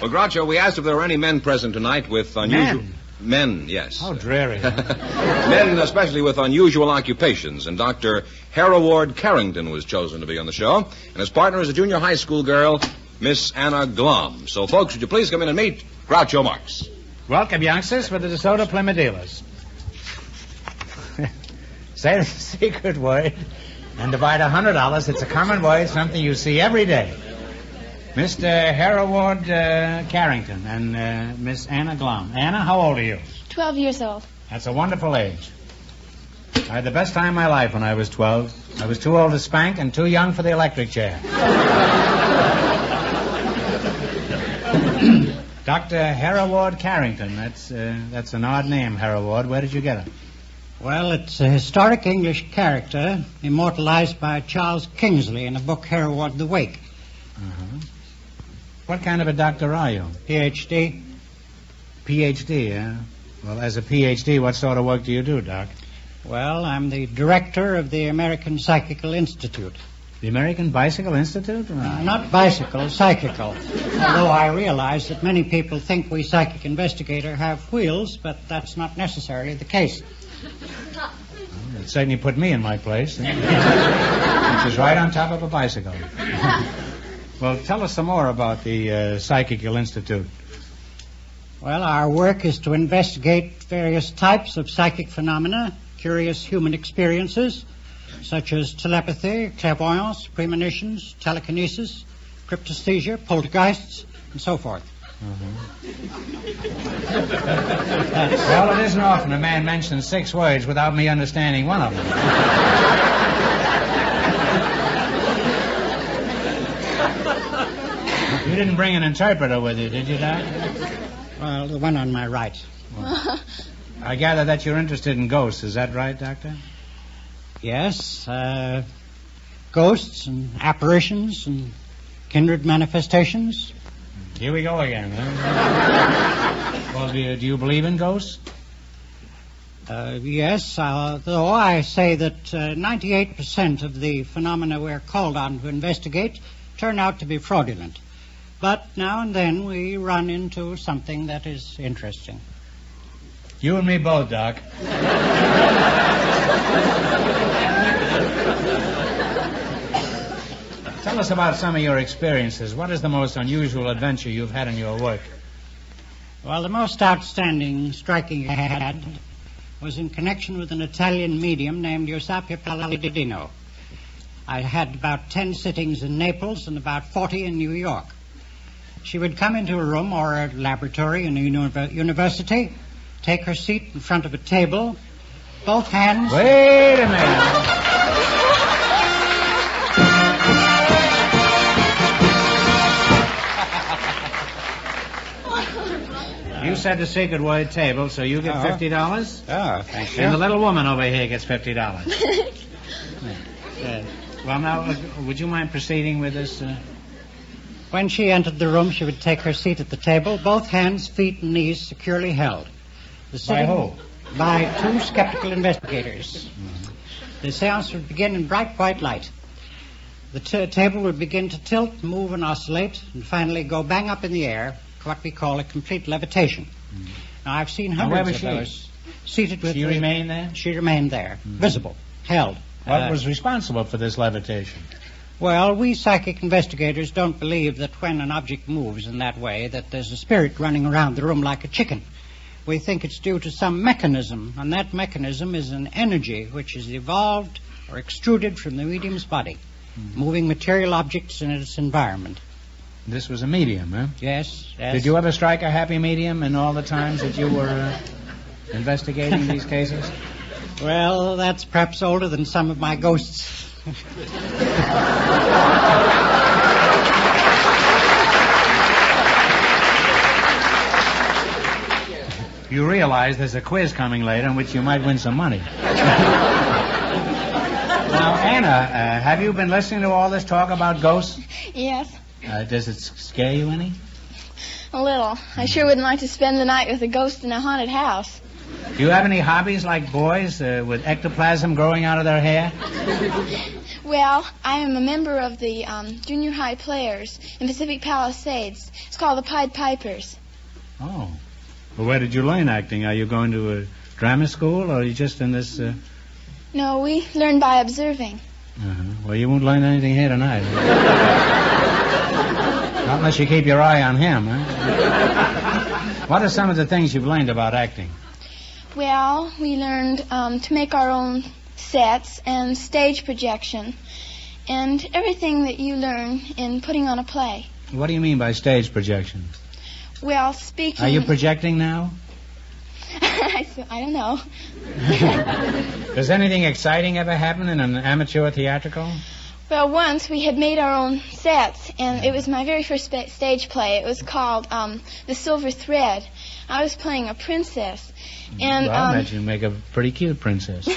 Well, Groucho, we asked if there were any men present tonight with unusual... Men, yes. How dreary. Huh? Men, especially with unusual occupations. And Dr. Hereward Carrington was chosen to be on the show. And his partner is a junior high school girl, Miss Anna Glom. So, folks, would you please come in and meet Groucho Marx. Welcome, youngsters, for the DeSoto Plymouth dealers. Say the secret word and divide $100. It's a common word, something you see every day. Mr. Hereward Carrington and Miss Anna Glom. Anna, how old are you? 12 years old. That's a wonderful age. I had the best time of my life when I was 12. I was too old to spank and too young for the electric chair. Dr. Hereward Carrington. That's an odd name, Hereward. Where did you get it? Well, it's a historic English character immortalized by Charles Kingsley in the book Hereward the Wake. Uh-huh. What kind of a doctor are you? Ph.D. Ph.D., yeah? Well, as a Ph.D., what sort of work do you do, Doc? Well, I'm the director of the American Psychical Institute. The American Bicycle Institute? Not bicycle, psychical. Although I realize that many people think we psychic investigators have wheels, but that's not necessarily the case. Well, it certainly put me in my place, which is right on top of a bicycle. Well, tell us some more about the Psychical Institute. Well, our work is to investigate various types of psychic phenomena, curious human experiences, such as telepathy, clairvoyance, premonitions, telekinesis, cryptesthesia, poltergeists, and so forth. Well, it isn't often a man mentions 6 words without me understanding one of them. You didn't bring an interpreter with you, did you, Doc? Well, the one on my right. Well, I gather that you're interested in ghosts. Is that right, Doctor? Yes. Ghosts and apparitions and kindred manifestations. Here we go again, huh? Well, do you believe in ghosts? Yes, though I say that 98% of the phenomena we're called on to investigate turn out to be fraudulent. But now and then we run into something that is interesting. You and me both, Doc. Tell us about some of your experiences. What is the most unusual adventure you've had in your work? Well, the most outstanding striking I had was in connection with an Italian medium named Giuseppe Palladino. I had about 10 sittings in Naples and about 40 in New York. She would come into a room or a laboratory in a university, take her seat in front of a table, both hands... Wait a minute. You said the secret word table, so you get $50? Oh, thank you. And the little woman over here gets $50. Well, now, would you mind proceeding with this? When she entered the room, she would take her seat at the table, both hands, feet, and knees securely held. By who? By 2 skeptical investigators. Mm-hmm. The seance would begin in bright white light. The table would begin to tilt, move, and oscillate, and finally go bang up in the air to what we call a complete levitation. Mm-hmm. Now, I've seen hundreds of those. Seated with She remained there? She remained there, visible, held. What was responsible for this levitation? Well, we psychic investigators don't believe that when an object moves in that way that there's a spirit running around the room like a chicken. We think it's due to some mechanism, and that mechanism is an energy which is evolved or extruded from the medium's body, moving material objects in its environment. This was a medium, huh? Yes. Did you ever strike a happy medium in all the times that you were investigating these cases? Well, that's perhaps older than some of my ghosts. You realize there's a quiz coming later in which you might win some money. Now, Anna, have you been listening to all this talk about ghosts? Yes. Does it scare you any? A little. I sure wouldn't like to spend the night with a ghost in a haunted house. Do you have any hobbies like boys with ectoplasm growing out of their hair? Well, I am a member of the junior high players in Pacific Palisades. It's called the Pied Pipers. Oh. Well, where did you learn acting? Are you going to a drama school, or are you just in this... No, we learn by observing. Well, you won't learn anything here tonight. Not unless you keep your eye on him, huh? What are some of the things you've learned about acting? Well, we learned to make our own sets and stage projection and everything that you learn in putting on a play. What do you mean by stage projection? Well, speaking... Are you projecting now? I don't know. Does anything exciting ever happen in an amateur theatrical? Well, once we had made our own sets, and it was my very first stage play. It was called The Silver Thread. I was playing a princess. And, well, I imagine you make a pretty cute princess.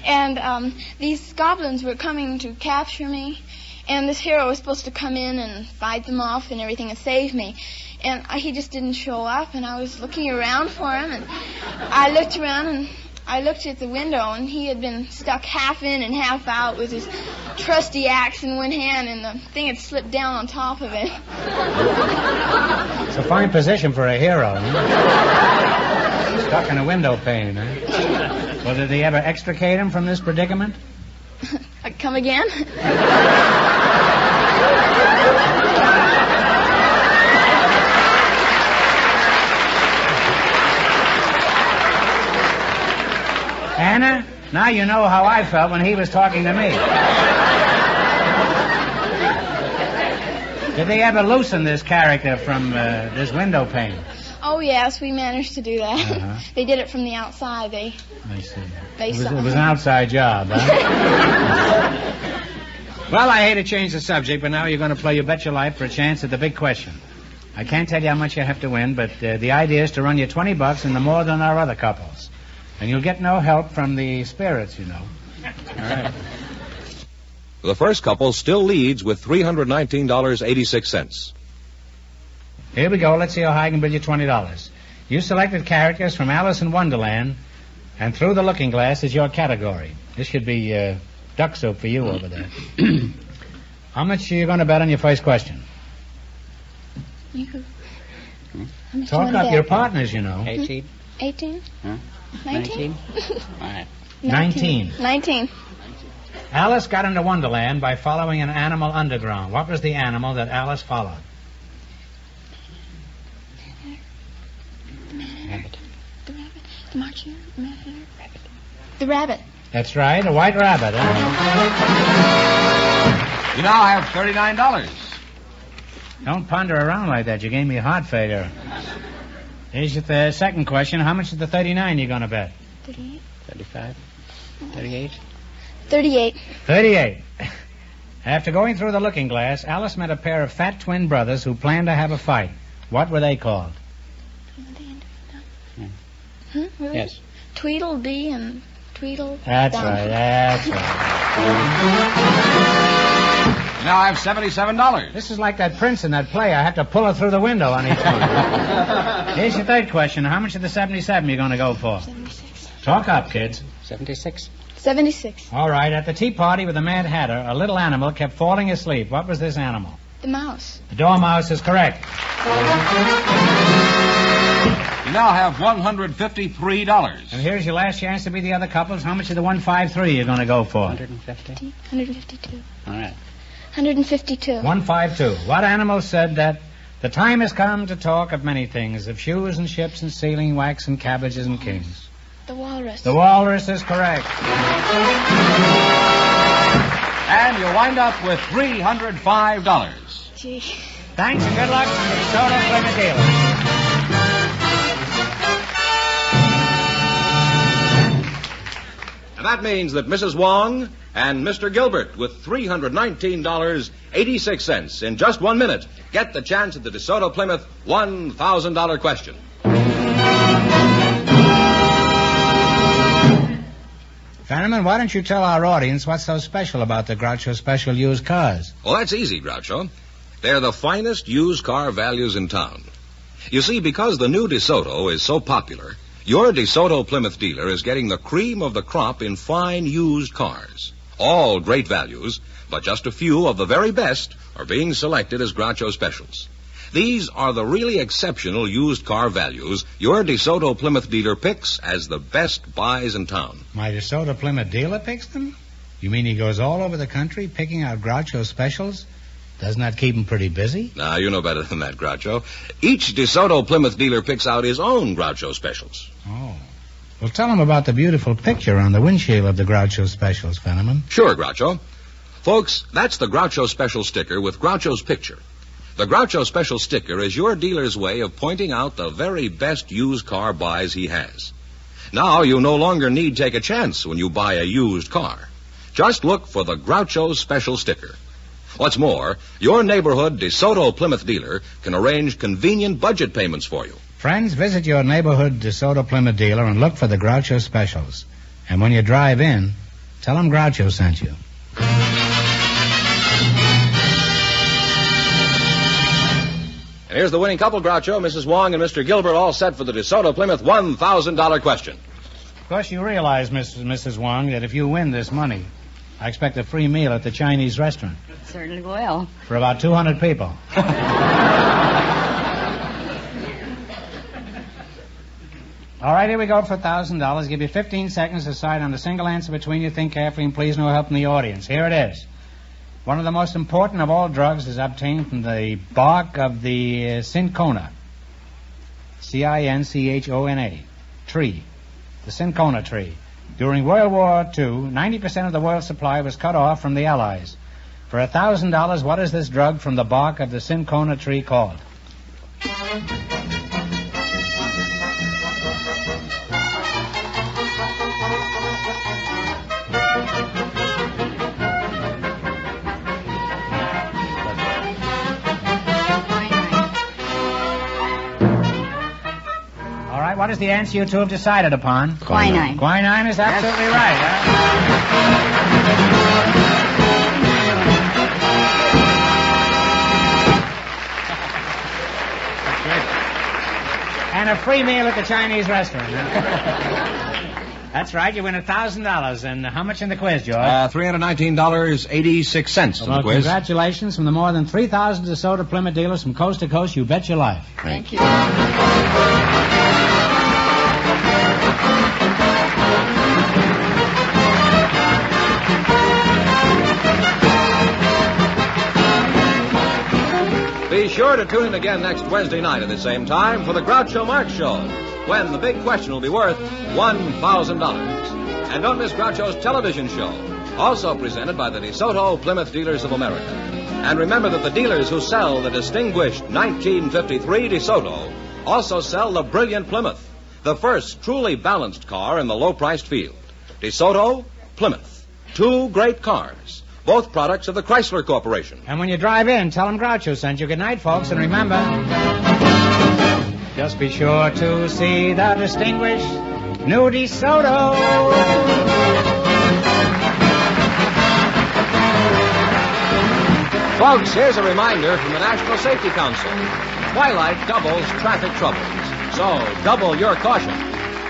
And these goblins were coming to capture me, and this hero was supposed to come in and fight them off and everything and save me. And he just didn't show up, and I was looking around for him, and I looked around, and I looked at the window, and he had been stuck half in and half out with his trusty axe in one hand, and the thing had slipped down on top of it. It's a fine position for a hero, huh? Stuck in a window pane, huh? Well, did they ever extricate him from this predicament? Come again? Anna, now you know how I felt when he was talking to me. Did they ever loosen this character from this window pane? Oh, yes, we managed to do that. They did it from the outside. I see. It was an outside job, huh? Well, I hate to change the subject, but now you're going to play You Bet Your Life for a chance at the big question. I can't tell you how much you have to win, but the idea is to run you $20 into more than our other couples. And you'll get no help from the spirits, you know. All right. The first couple still leads with $319.86. Here we go. Let's see how high I can bid you $20. You selected characters from Alice in Wonderland, and Through the Looking Glass is your category. This should be duck soup for you over there. How much are you going to bet on your first question? Talk up your partners, you know. 18. 18? Huh? 19? All right. 19. 19. Alice got into Wonderland by following an animal underground. What was the animal that Alice followed? Rabbit. The rabbit. The marching rabbit. The rabbit. That's right, a white rabbit. You now have $39. Don't ponder around like that. You gave me heart failure. Here's your second question. How much is the 39 you're going to bet? 38. 35. 38. 38. 38. After going through the looking glass, Alice met a pair of fat twin brothers who planned to have a fight. What were they called? Yes. Tweedledee and Tweedle. That's right. Now I have $77. This is like that prince in that play. I have to pull her through the window on each one. Here's your third question. How much of the 77 you going to go for? 76. Talk up, kids. 76. 76. All right. At the tea party with the Mad Hatter, a little animal kept falling asleep. What was this animal? The mouse. The dormouse is correct. You now have $153. And here's your last chance to be the other couples. How much of the 153 you're going to go for? 150. 152. All right. 152. 152. What animal said that the time has come to talk of many things, of shoes and ships and sealing wax and cabbages and kings? The walrus. The walrus is correct. And you wind up with $305. Gee. Thanks and good luck to the Soda Plymouth dealers. And that means that Mrs. Wong and Mr. Gilbert, with $319.86 in just 1 minute, get the chance at the DeSoto Plymouth $1,000 question. Fenneman, why don't you tell our audience what's so special about the Groucho Special used cars? Well, that's easy, Groucho. They're the finest used car values in town. You see, because the new DeSoto is so popular, your DeSoto Plymouth dealer is getting the cream of the crop in fine used cars. All great values, but just a few of the very best are being selected as Groucho specials. These are the really exceptional used car values your DeSoto Plymouth dealer picks as the best buys in town. My DeSoto Plymouth dealer picks them? You mean he goes all over the country picking out Groucho specials? Doesn't that keep him pretty busy? Now, you know better than that, Groucho. Each DeSoto Plymouth dealer picks out his own Groucho specials. Oh. Well, tell him about the beautiful picture on the windshield of the Groucho specials, Fenneman. Sure, Groucho. Folks, that's the Groucho special sticker with Groucho's picture. The Groucho special sticker is your dealer's way of pointing out the very best used car buys he has. Now, you no longer need take a chance when you buy a used car. Just look for the Groucho special sticker. What's more, your neighborhood DeSoto Plymouth dealer can arrange convenient budget payments for you. Friends, visit your neighborhood DeSoto Plymouth dealer and look for the Groucho specials. And when you drive in, tell him Groucho sent you. And here's the winning couple, Groucho. Mrs. Wong and Mr. Gilbert all set for the DeSoto Plymouth $1,000 question. Of course, you realize, Mrs. Wong, that if you win this money, I expect a free meal at the Chinese restaurant. Certainly will. For about 200 people. All right, here we go for $1,000. Give you 15 seconds to decide on a single answer between you. Think carefully and please no help from the audience. Here it is. One of the most important of all drugs is obtained from the bark of the cinchona. C-I-N-C-H-O-N-A. Tree. The cinchona tree. During World War II, 90% of the world's supply was cut off from the Allies. For $1,000, what is this drug from the bark of the cinchona tree called? All right, what is the answer you two have decided upon? Quinine. Quinine is absolutely right. And a free meal at the Chinese restaurant. That's right. You win $1,000. And how much in the quiz, George? $319.86 in the quiz. Congratulations from the more than 3,000 DeSoto Plymouth dealers from coast to coast. You bet your life. Thank you. Be sure to tune in again next Wednesday night at the same time for the Groucho Marx Show, when the big question will be worth $1,000. And don't miss Groucho's television show, also presented by the DeSoto Plymouth Dealers of America. And remember that the dealers who sell the distinguished 1953 DeSoto also sell the brilliant Plymouth, the first truly balanced car in the low-priced field. DeSoto, Plymouth, two great cars. Both products of the Chrysler Corporation. And when you drive in, tell them Groucho sent you. Good night, folks. And remember, just be sure to see the distinguished new DeSoto. Folks, here's a reminder from the National Safety Council. Twilight doubles traffic troubles. So, double your caution.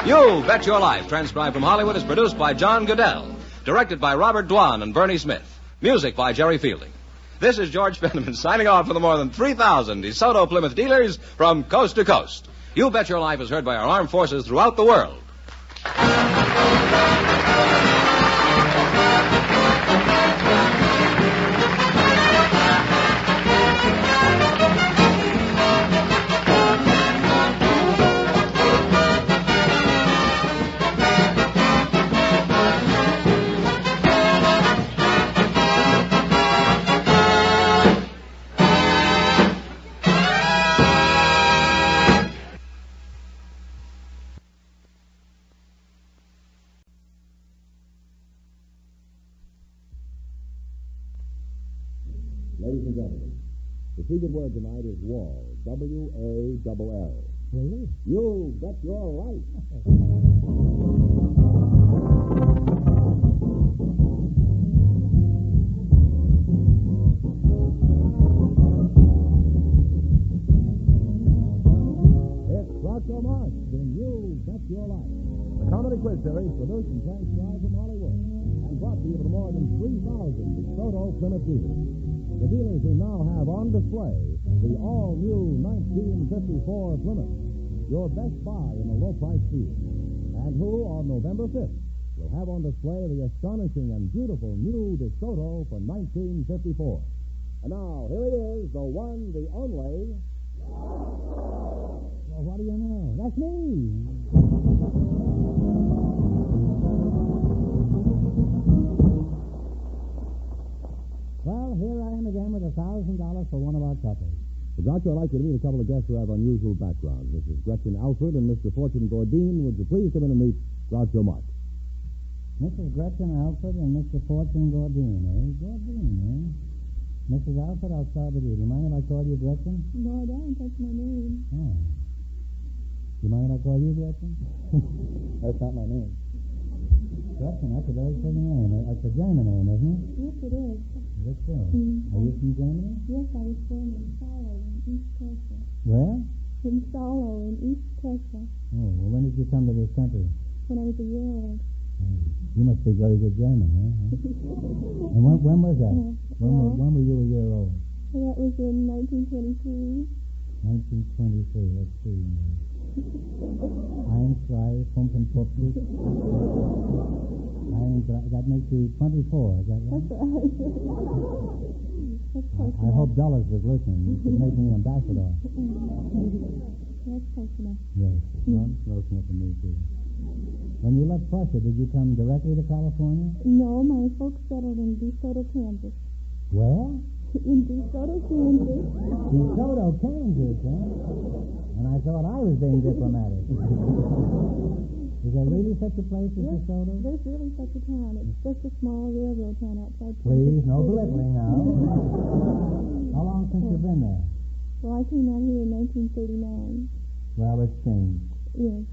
You Bet Your Life, transcribed from Hollywood, is produced by John Goodell. Directed by Robert Dwan and Bernie Smith. Music by Jerry Fielding. This is George Fenneman signing off for the more than 3,000 DeSoto Plymouth dealers from coast to coast. You Bet Your Life is heard by our armed forces throughout the world. Ladies and gentlemen, the secret word tonight is wall. W-A-L-L. Really? You bet your life. Life, the comedy quiz series produced and transcribed from Hollywood and brought to you from more than 3,000 DeSoto Plymouth dealers. The dealers who now have on display the all-new 1954 Plymouth, your best buy in the low-price field, and who, on November 5th, will have on display the astonishing and beautiful new DeSoto for 1954. And now, here he is, the one, the only... Well, what do you know? That's me. Well, here I am again with $1,000 for one of our couples. Well, Groucho, I'd like you to meet a couple of guests who have unusual backgrounds. Mrs. Gretchen Alfred and Mr. Fortune Gordine. Would you please come in and meet Groucho Marx? Mrs. Gretchen Alfred and Mr. Fortune Gordine, eh? Gordine, eh? Mrs. Alfred, I'll start with you. Do you mind if I call you Gretchen? No, I don't. That's my name. Oh. Do you mind if I call you Gretchen? That's not my name. Gretchen, that's a very pretty name. It's a German name, isn't it? Yes, it is. Is it so? Mm-hmm. Are you from Germany? Yes, I was born in Salo in East Prussia. Where? In Salo in East Prussia. Oh, well, when did you come to this country? When I was a year old. You must speak very good German, eh? And when was that? When were you a year old? Well, that was in 1923. 1923, let's see. 1, 2, 55. That makes you 24, is that right? That's right. That's close I hope Dulles was listening. You could make me an ambassador. That's close enough. Yes, well, close enough for me, too. When you left Prussia, did you come directly to California? No, my folks settled in DeSoto, Kansas. Where? In DeSoto, Kansas. DeSoto, Kansas, huh? And I thought I was being diplomatic. Is there really such a place as DeSoto? There's really such a town. It's just a small railroad town outside. Please, no belittling now. How long since you've been there? Well, I came out here in 1939. Well, it's changed. Yes.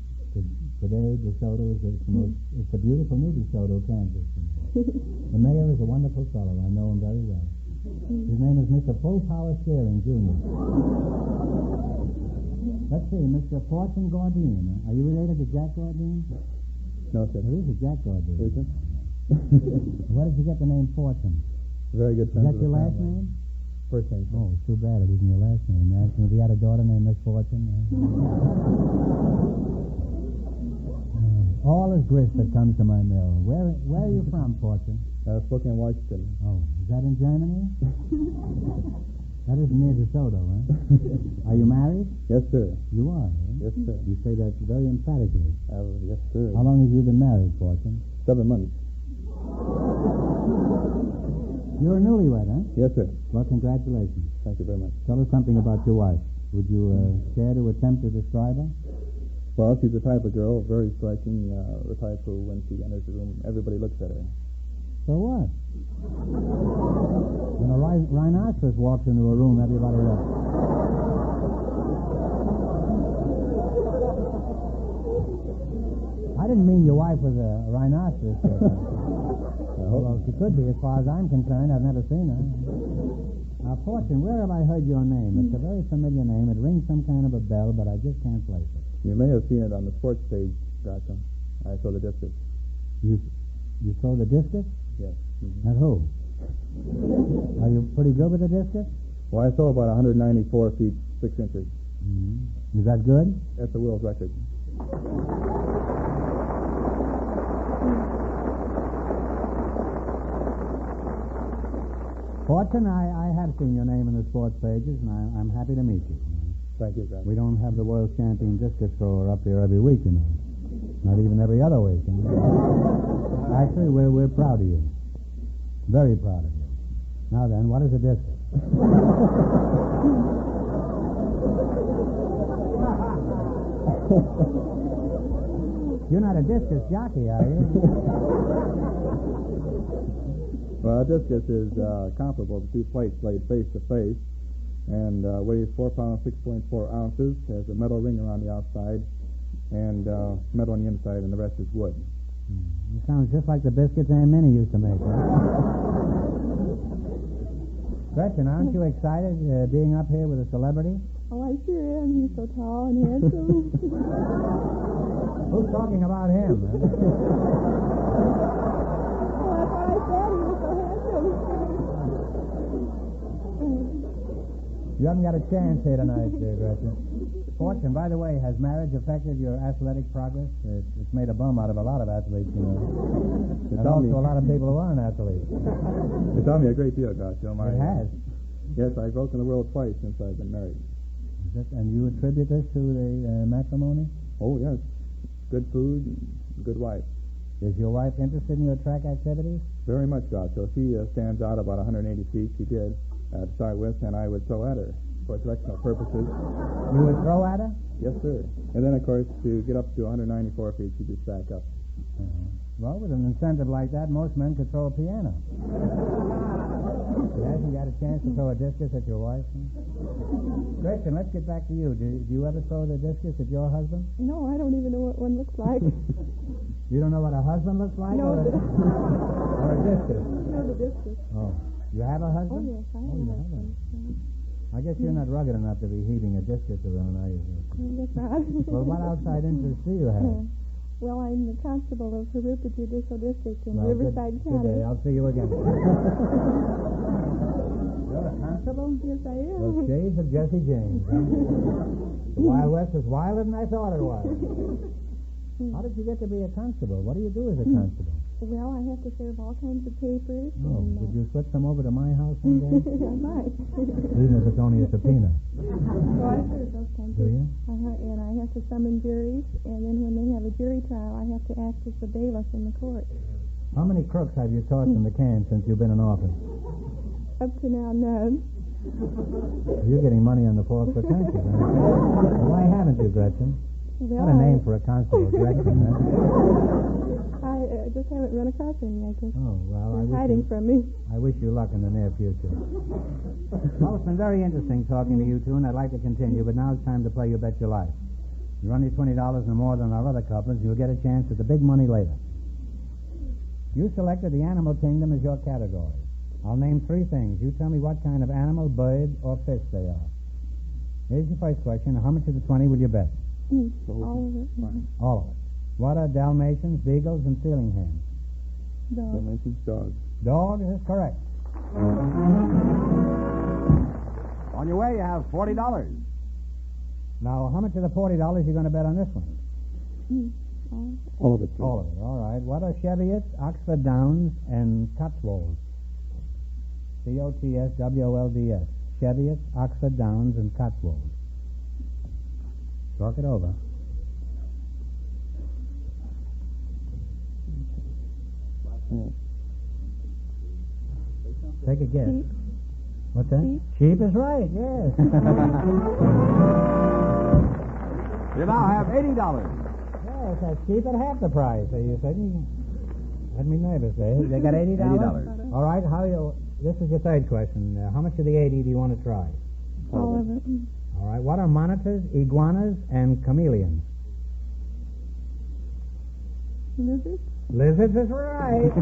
Today, DeSoto is it's a beautiful new DeSoto, Kansas. The mayor is a wonderful fellow. I know him very well. His name is Mr. Full Power Steering, Jr. Let's see, Mr. Fortune Gordine. Are you related to Jack Gordine? No, sir. There is a Jack Gordine. Is there? Where did you get the name Fortune? Very good Is friend. that your last name? First name. Oh, it's too bad it isn't your last name. If you had a daughter named Miss Fortune. All is grist that comes to my mill. Where are you from, Fortune? Spokane, Washington. Oh, is that in Germany? That isn't near DeSoto, huh? Are you married? Yes, sir. You are, eh? Yes, sir. You say that very emphatically. Yes, sir. How long have you been married, Fortune? 7 months. You're a newlywed, huh? Yes, sir. Well, congratulations. Thank you very much. Tell us something about your wife. Would you care to attempt to describe her? Well, she's the type of girl, very striking, the type who, when she enters the room, everybody looks at her. So what? When a rhinoceros walks into a room, everybody looks. I didn't mean your wife was a rhinoceros. Although she could be, as far as I'm concerned. I've never seen her. Fortune, where have I heard your name? It's a very familiar name. It rings some kind of a bell, but I just can't place it. You may have seen it on the sports page, Groucho. I saw the discus. You saw the discus? Yes. Mm-hmm. At who? Are you pretty good with the discus? Well, I saw about 194 feet, 6 inches. Mm-hmm. Is that good? That's the world record. Fortune, I have seen your name in the sports pages, and I'm happy to meet you. Thank you, Groucho. We don't have the world champion discus thrower up here every week, you know. Not even every other week. You know? Actually, we're proud of you. Very proud of you. Now then, what is a discus? You're not a discus jockey, are you? Well, a discus is comparable to 2 plates laid face to face, and weighs 4 pounds, 6.4 ounces, has a metal ring around the outside, and metal on the inside, and the rest is wood. It sounds just like the biscuits Aunt Minnie used to make. Gretchen, aren't you excited being up here with a celebrity? Oh, I sure am. He's so tall and handsome. Who's talking about him? Well, that's what I said. He was so handsome. You haven't got a chance here tonight, dear Gretchen. Fortune, by the way, has marriage affected your athletic progress? It's made a bum out of a lot of athletes, you know. And also a lot of people who aren't athletes. It taught me a great deal, Groucho. It has. Yes, I've broken the world twice since I've been married. And you attribute this to the matrimony? Oh, yes. Good food, and good wife. Is your wife interested in your track activities? Very much, Groucho. She stands out about 180 feet. She did to start with, and I would throw at her for directional purposes. You would throw at her? Yes, sir. And then, of course, to get up to 194 feet, she'd just back up. Well, with an incentive like that, most men could throw a piano. Hasn't got a chance to throw a discus at your wife? Gretchen, let's get back to you. Do you ever throw the discus at your husband? No, I don't even know what one looks like. You don't know what a husband looks like? No, or a discus? No, the discus. Oh. You have a husband? Oh, yes, I have a husband. I guess you're not rugged enough to be heaving a discus around, are you? I guess not. Well, what outside interests do you have? Well, I'm the constable of Harupa Judicial District in Well, Riverside good County. day. I'll see you again. You're a constable? Yes, I am. Well, shades of Jesse James. Huh? The Wild West is wilder than I thought it was. How did you get to be a constable? What do you do as a constable? Well, I have to serve all kinds of papers. Oh, and, would you slip some over to my house one day? I might. Even if it's only a subpoena. So I serve those kinds Do of... you? And I have to summon juries, and then when they have a jury trial, I have to act as the bailiff in the court. How many crooks have you tossed in the can since you've been in office? Up to now, none. You're getting money on the force for taxes, aren't you? Why haven't you, Gretchen? Well, What a name for a constable, Gretchen, huh? I just haven't run across any, I guess. Oh, well, They're hiding from me. I wish you luck in the near future. Well, it's been very interesting talking to you two, and I'd like to continue, but now it's time to play You Bet Your Life. You run your $20 no more than our other couples, you'll get a chance at the big money later. You selected the animal kingdom as your category. I'll name three things. You tell me what kind of animal, bird, or fish they are. Here's your first question. How much of the 20 will you bet? All of it. All of it. What are Dalmatians, beagles, and sealing hens? Dog. Dalmatians, dogs. Dog is correct. On your way, you have $40. Now, how much of the $40 are you going to bet on this one? All of it, sir. All of it. All right. What are Cheviots, Oxford Downs, and Cotswolds? Cotswolds. Cheviots, Oxford Downs, and Cotswolds. Talk it over. Take a guess. Sheep. What's that? Sheep is right, yes. You now have $80. Yes, that's cheap at half the price. So you said you had me nervous there. They got $80? $80. All right, this is your third question. How much of the 80 do you want to try? All of it. All right, what are monitors, iguanas, and chameleons? Lizards? Lizards is right.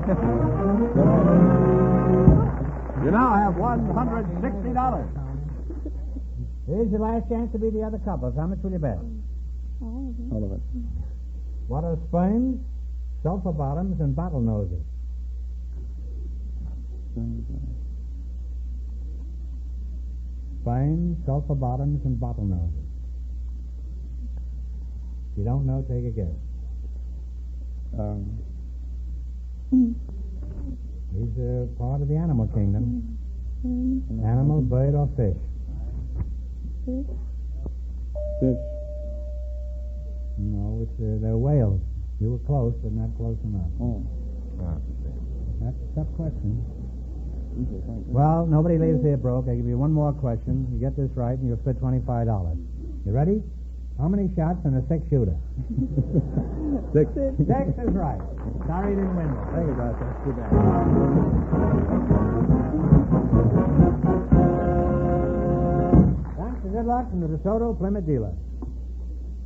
You now have $160. Here's your last chance to be the other couples. How much will you bet? All of it. All of it. What are sperms, sulfur bottoms, and bottlenoses? Sperms, sulfur bottoms, and bottlenoses. If you don't know, take a guess. These are part of the animal kingdom. Animal, bird, or fish? Fish? Fish. No, they're whales. You were close, but not close enough. Oh. That's a tough question. Well, nobody leaves here broke. I give you one more question. You get this right, and you'll split $25. You ready? How many shots in a six-shooter? Six. Six is right. Sorry you didn't win. Thank you, Doctor. That's too bad. Thanks and good luck from the DeSoto Plymouth dealer.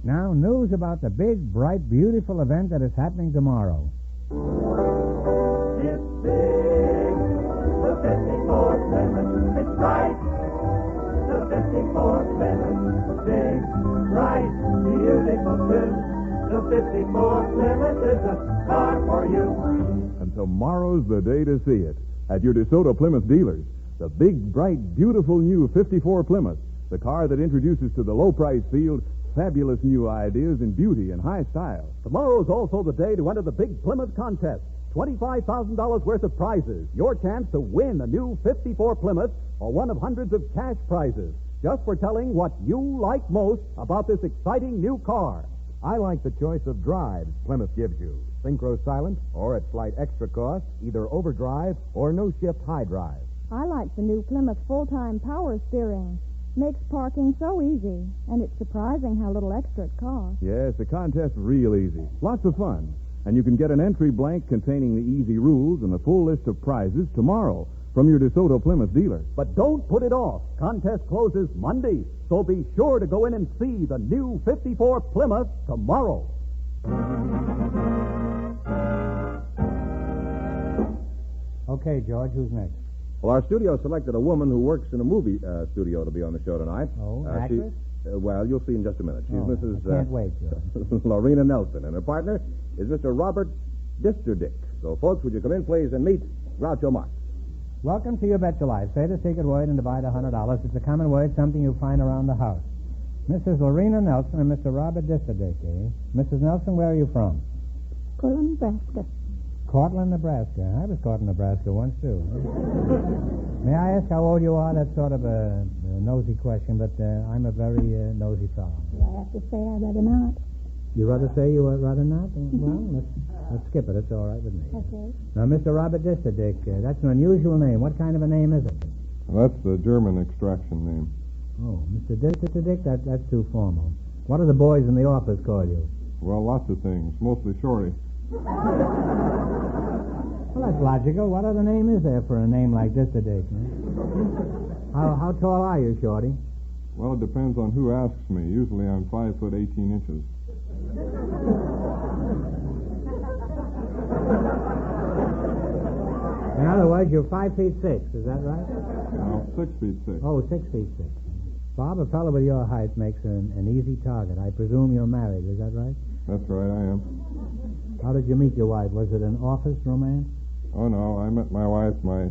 Now, news about the big, bright, beautiful event that is happening tomorrow. It's big, the 54 Plymouth. It's bright, the 54 Plymouth. The 54 Plymouth is the car for you. And tomorrow's the day to see it at your DeSoto Plymouth dealers. The big, bright, beautiful new 54 Plymouth, the car that introduces to the low-price field fabulous new ideas in beauty and high style. Tomorrow's also the day to enter the big Plymouth contest. $25,000 worth of prizes. Your chance to win a new 54 Plymouth or one of hundreds of cash prizes. Just for telling what you like most about this exciting new car. I like the choice of drives Plymouth gives you. Synchro silent or at slight extra cost, either overdrive or no shift high drive. I like the new Plymouth full-time power steering. Makes parking so easy, and it's surprising how little extra it costs. Yes, the contest's real easy. Lots of fun. And you can get an entry blank containing the easy rules and the full list of prizes tomorrow from your DeSoto Plymouth dealer. But don't put it off. Contest closes Monday, so be sure to go in and see the new 54 Plymouth tomorrow. Okay, George, who's next? Well, our studio selected a woman who works in a movie studio to be on the show tonight. Oh, actress? Well, you'll see in just a minute. She's Mrs. I can't wait, George. Lorena Nelson, and her partner is Mr. Robert Disterdick. So, folks, would you come in, please, and meet Groucho Marx. Welcome to Your Bet Your Life. Say the secret word and divide $100. It's a common word, something you find around the house. Mrs. Lorena Nelson and Mr. Robert Disterdick, eh? Mrs. Nelson, where are you from? Cortland, Nebraska. Cortland, Nebraska. I was caught in Nebraska once, too. May I ask how old you are? That's sort of a nosy question, but I'm a very nosy fellow. Well, I have to say I'd rather not. You rather say you would rather not? Well, let's skip it. It's all right with me. Okay. Now, Mr. Robert Disterdick, that's an unusual name. What kind of a name is it? Well, that's the German extraction name. Oh, Mr. Disterdick, that's too formal. What do the boys in the office call you? Well, lots of things, mostly Shorty. Well, that's logical. What other name is there for a name like Disterdick? How tall are you, Shorty? Well, it depends on who asks me. Usually I'm 5 foot 18 inches. In other words, you're 5 feet 6, is that right? No, 6 feet 6. Oh, 6 feet 6. Bob, a fellow with your height makes an easy target. I presume you're married, is that right? That's right, I am. How did you meet your wife? Was it an office romance? Oh, no, I met my wife my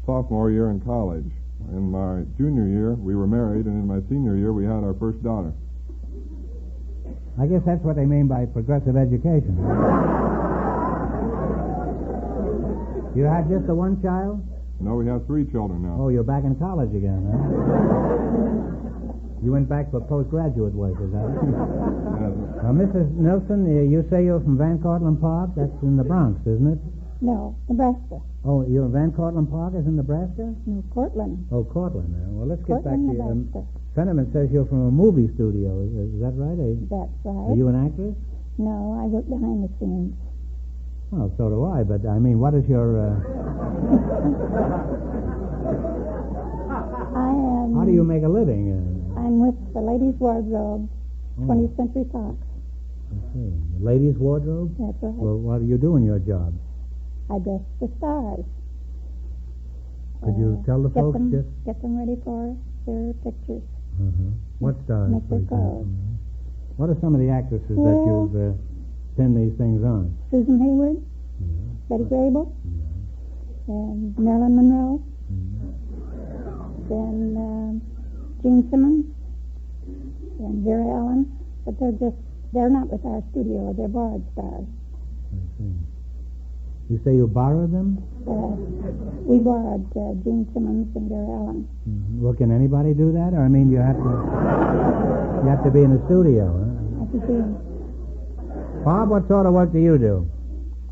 sophomore year in college. In my junior year, we were married, and in my senior year, we had our first daughter. I guess that's what they mean by progressive education. You had just the one child? No, we have 3 children now. Oh, you're back in college again, huh? You went back for postgraduate work, is that it? Yes. Now, Mrs. Nelson, you say you're from Van Cortlandt Park? That's in the Bronx, isn't it? No, Nebraska. Oh, you're Van Cortlandt Park is in Nebraska? No, Cortland. Oh, Cortland. Well, let's get Cortland, back to you. Nebraska. Fenneman says you're from a movie studio. Is that right? That's right. Are you an actress? No, I work behind the scenes. Well, so do I, but I mean, what is your... I am... How do you make a living? I'm with the Ladies' Wardrobe, 20th Century Fox. I see. The ladies' wardrobe? That's right. Well, what do you do in your job? I dress the stars. Could you tell the folks just... Get them ready for their pictures. What stars, Make for their example? clothes. What are some of the actresses that you've pinned these things on? Susan Hayward, Betty Grable, and Marilyn Monroe, then Gene Simmons, and Vera Ellen. But they're not with our studio. They're borrowed stars. I see. You say you borrowed them? We borrowed Gene Simmons and Vera Ellen. Well, can anybody do that? Or, I mean, you have to be in the studio, huh? I have to be. Bob, what sort of work do you do?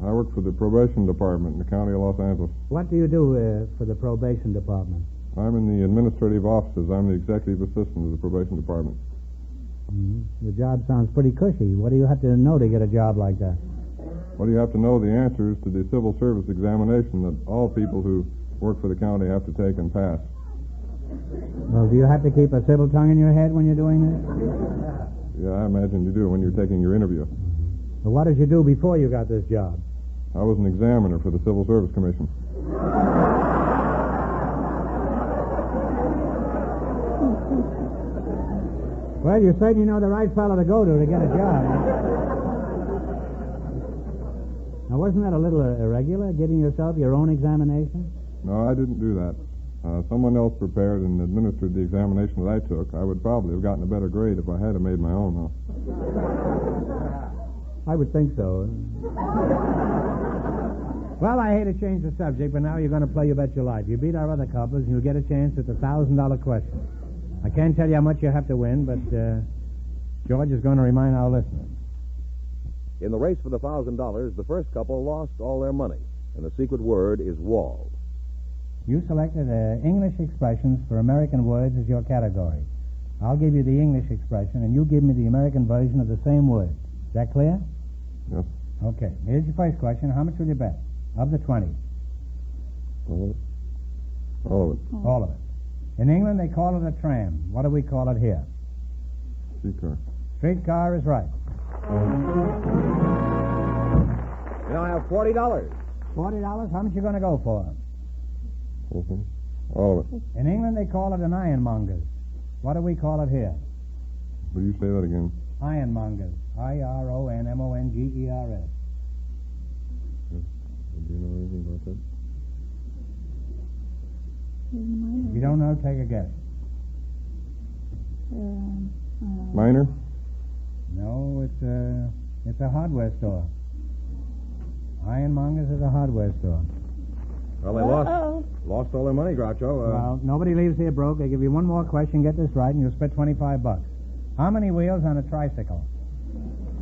I work for the probation department in the county of Los Angeles. What do you do for the probation department? I'm in the administrative offices. I'm the executive assistant of the probation department. The job sounds pretty cushy. What do you have to know to get a job like that? Well, you have to know the answers to the civil service examination that all people who work for the county have to take and pass. Well, do you have to keep a civil tongue in your head when you're doing this? Yeah, I imagine you do when you're taking your interview. Well, what did you do before you got this job? I was an examiner for the Civil Service Commission. Well, you certainly know the right fellow to go to get a job. Now, wasn't that a little irregular, giving yourself your own examination? No, I didn't do that. Someone else prepared and administered the examination that I took. I would probably have gotten a better grade if I had made my own, though. I would think so. Well, I hate to change the subject, but now you're going to play You Bet Your Life. You beat our other couples, and you'll get a chance at the $1,000 question. I can't tell you how much you have to win, but George is going to remind our listeners. In the race for the $1,000, the first couple lost all their money, and the secret word is wall. You selected English expressions for American words as your category. I'll give you the English expression, and you give me the American version of the same word. Is that clear? Yes. Okay. Here's your first question. How much will you bet? Of the 20. All of it. All of it. All of it. In England, they call it a tram. What do we call it here? Streetcar. Streetcar is right. You now have $40. $40? How much you going to go for? Okay. All of it. In England, they call it an ironmonger's. What do we call it here? Will you say that again? Ironmonger's. IRONMONGERS. Do you know anything about that? If you don't know, take a guess. Minor? No, it's a hardware store. Ironmonger's is a hardware store. Well, they lost all their money, Groucho. Well, nobody leaves here broke. They give you one more question, get this right, and you'll spend $25. How many wheels on a tricycle?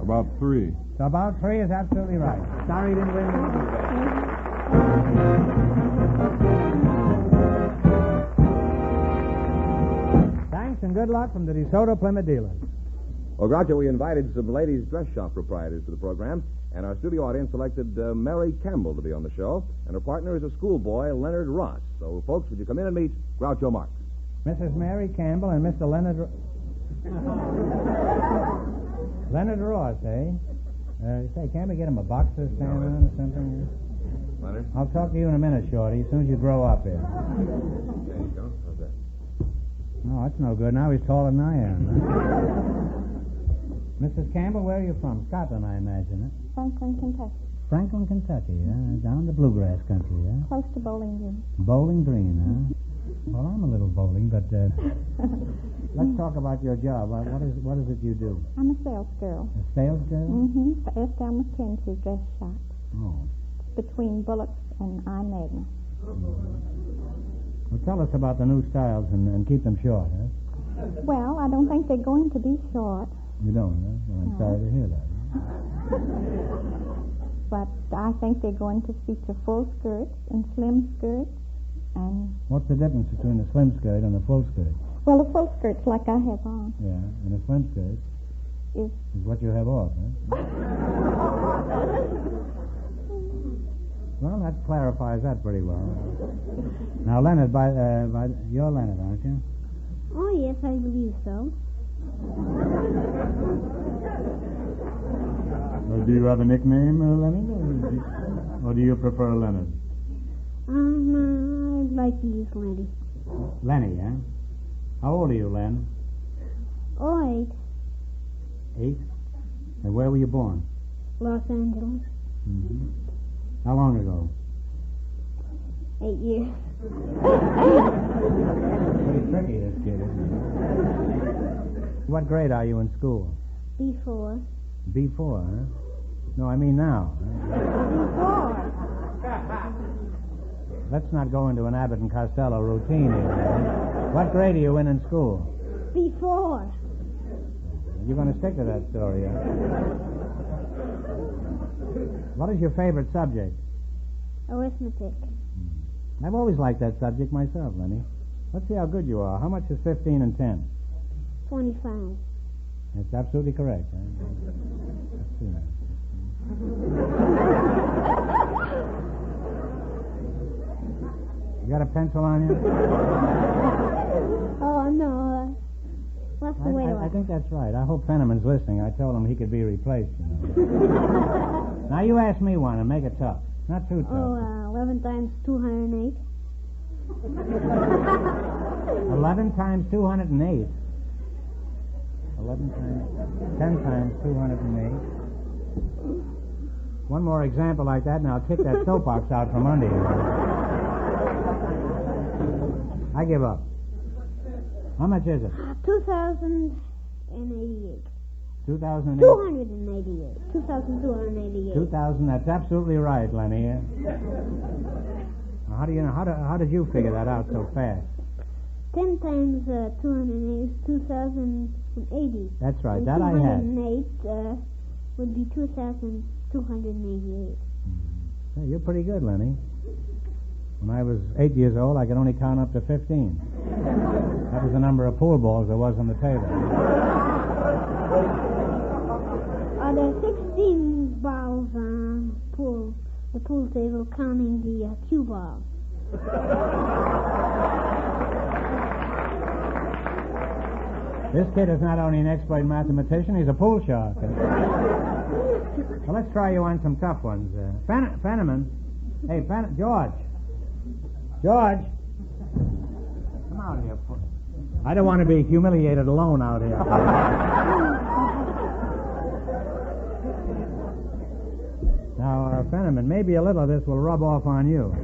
About 3. So about 3 is absolutely right. Sorry you didn't win. Thanks and good luck from the DeSoto Plymouth dealers. Well, Groucho, we invited some ladies' dress shop proprietors to the program, and our studio audience selected Mary Campbell to be on the show, and her partner is a schoolboy, Leonard Ross. So, folks, would you come in and meet Groucho Marx? Mrs. Mary Campbell and Mr. Leonard... Leonard Ross, eh? Say, can't we get him a box to stand on or something? Leonard? I'll talk to you in a minute, Shorty, as soon as you grow up here. There you go. How's that? No, that's no good. Now he's taller than I am. Mrs. Campbell, where are you from? Scotland, I imagine, eh? Franklin, Kentucky. Franklin, Kentucky, down the bluegrass country, Close to Bowling Green. Bowling Green, huh? Well, I'm a little bowling, but let's talk about your job. What is it you do? I'm a sales girl. A sales girl? Mm-hmm. For S. L. McKenzie's dress shop. Oh. Between Bullock's and I. Magna. Well, tell us about the new styles and keep them short, huh? Well, I don't think they're going to be short. You don't, huh? Well, I'm sorry to hear that. But I think they're going to feature full skirts and slim skirts and... What's the difference between the slim skirt and the full skirt? Well, the full skirt's like I have on. Yeah, and the slim skirt is what you have off, huh? Well, that clarifies that pretty well. Now, Leonard, you're Leonard, aren't you? Oh, yes, I believe so. Do you have a nickname, Leonard? Or do you prefer Leonard? I'd like to use Lenny. Lenny, eh? How old are you, Len? Oh, 8. 8? And where were you born? Los Angeles. Mm-hmm. How long ago? 8 years. Pretty tricky, this kid, isn't it? What grade are you in school? B4. B4, huh? No, I mean now. B4. Let's not go into an Abbott and Costello routine here. Huh? What grade are you in school? B4. You're going to stick to that story, huh? What is your favorite subject? Arithmetic. I've always liked that subject myself, Lenny. Let's see how good you are. How much is 15 and 10? 25. That's absolutely correct. Huh? Let's see that. You got a pencil on you? Oh, no. What's the way I think that's right. I hope Fenneman's listening. I told him he could be replaced, you know. Now, you ask me one and make it tough. Not too tough. 11 times 208. 11 times 208. 11 times, 10 times 208. One more example like that, and I'll kick that soapbox out from under you. I give up. How much is it? 2,088. 2,008. 288. 2,288. 2,000. That's absolutely right, Lenny. How do you know? How did you figure that out so fast? 10 times 208 is 2,080. That's right. And that I had. 208 would be 2,288. Hey, you're pretty good, Lenny. When I was 8 years old, I could only count up to 15. That was the number of pool balls there was on the table. There are 16 balls on the pool table, counting the cue balls. This kid is not only an expert mathematician, he's a pool shark. Well, let's try you on some tough ones. Fenneman. Hey, George. George. Come out here. I don't want to be humiliated alone out here. Now, Fenneman, maybe a little of this will rub off on you.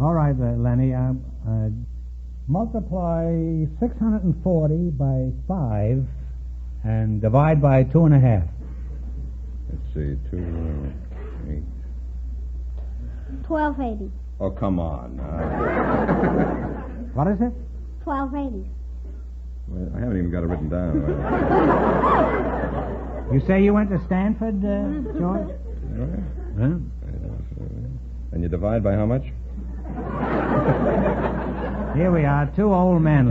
All right, Lenny. Multiply 640 by 5 and divide by 2.5. Let's see, 2, 8. 1280. Oh, come on. What is it? 1280. Well, I haven't even got it written down. You say you went to Stanford, George? Huh? And you divide by how much? Here we are, two old men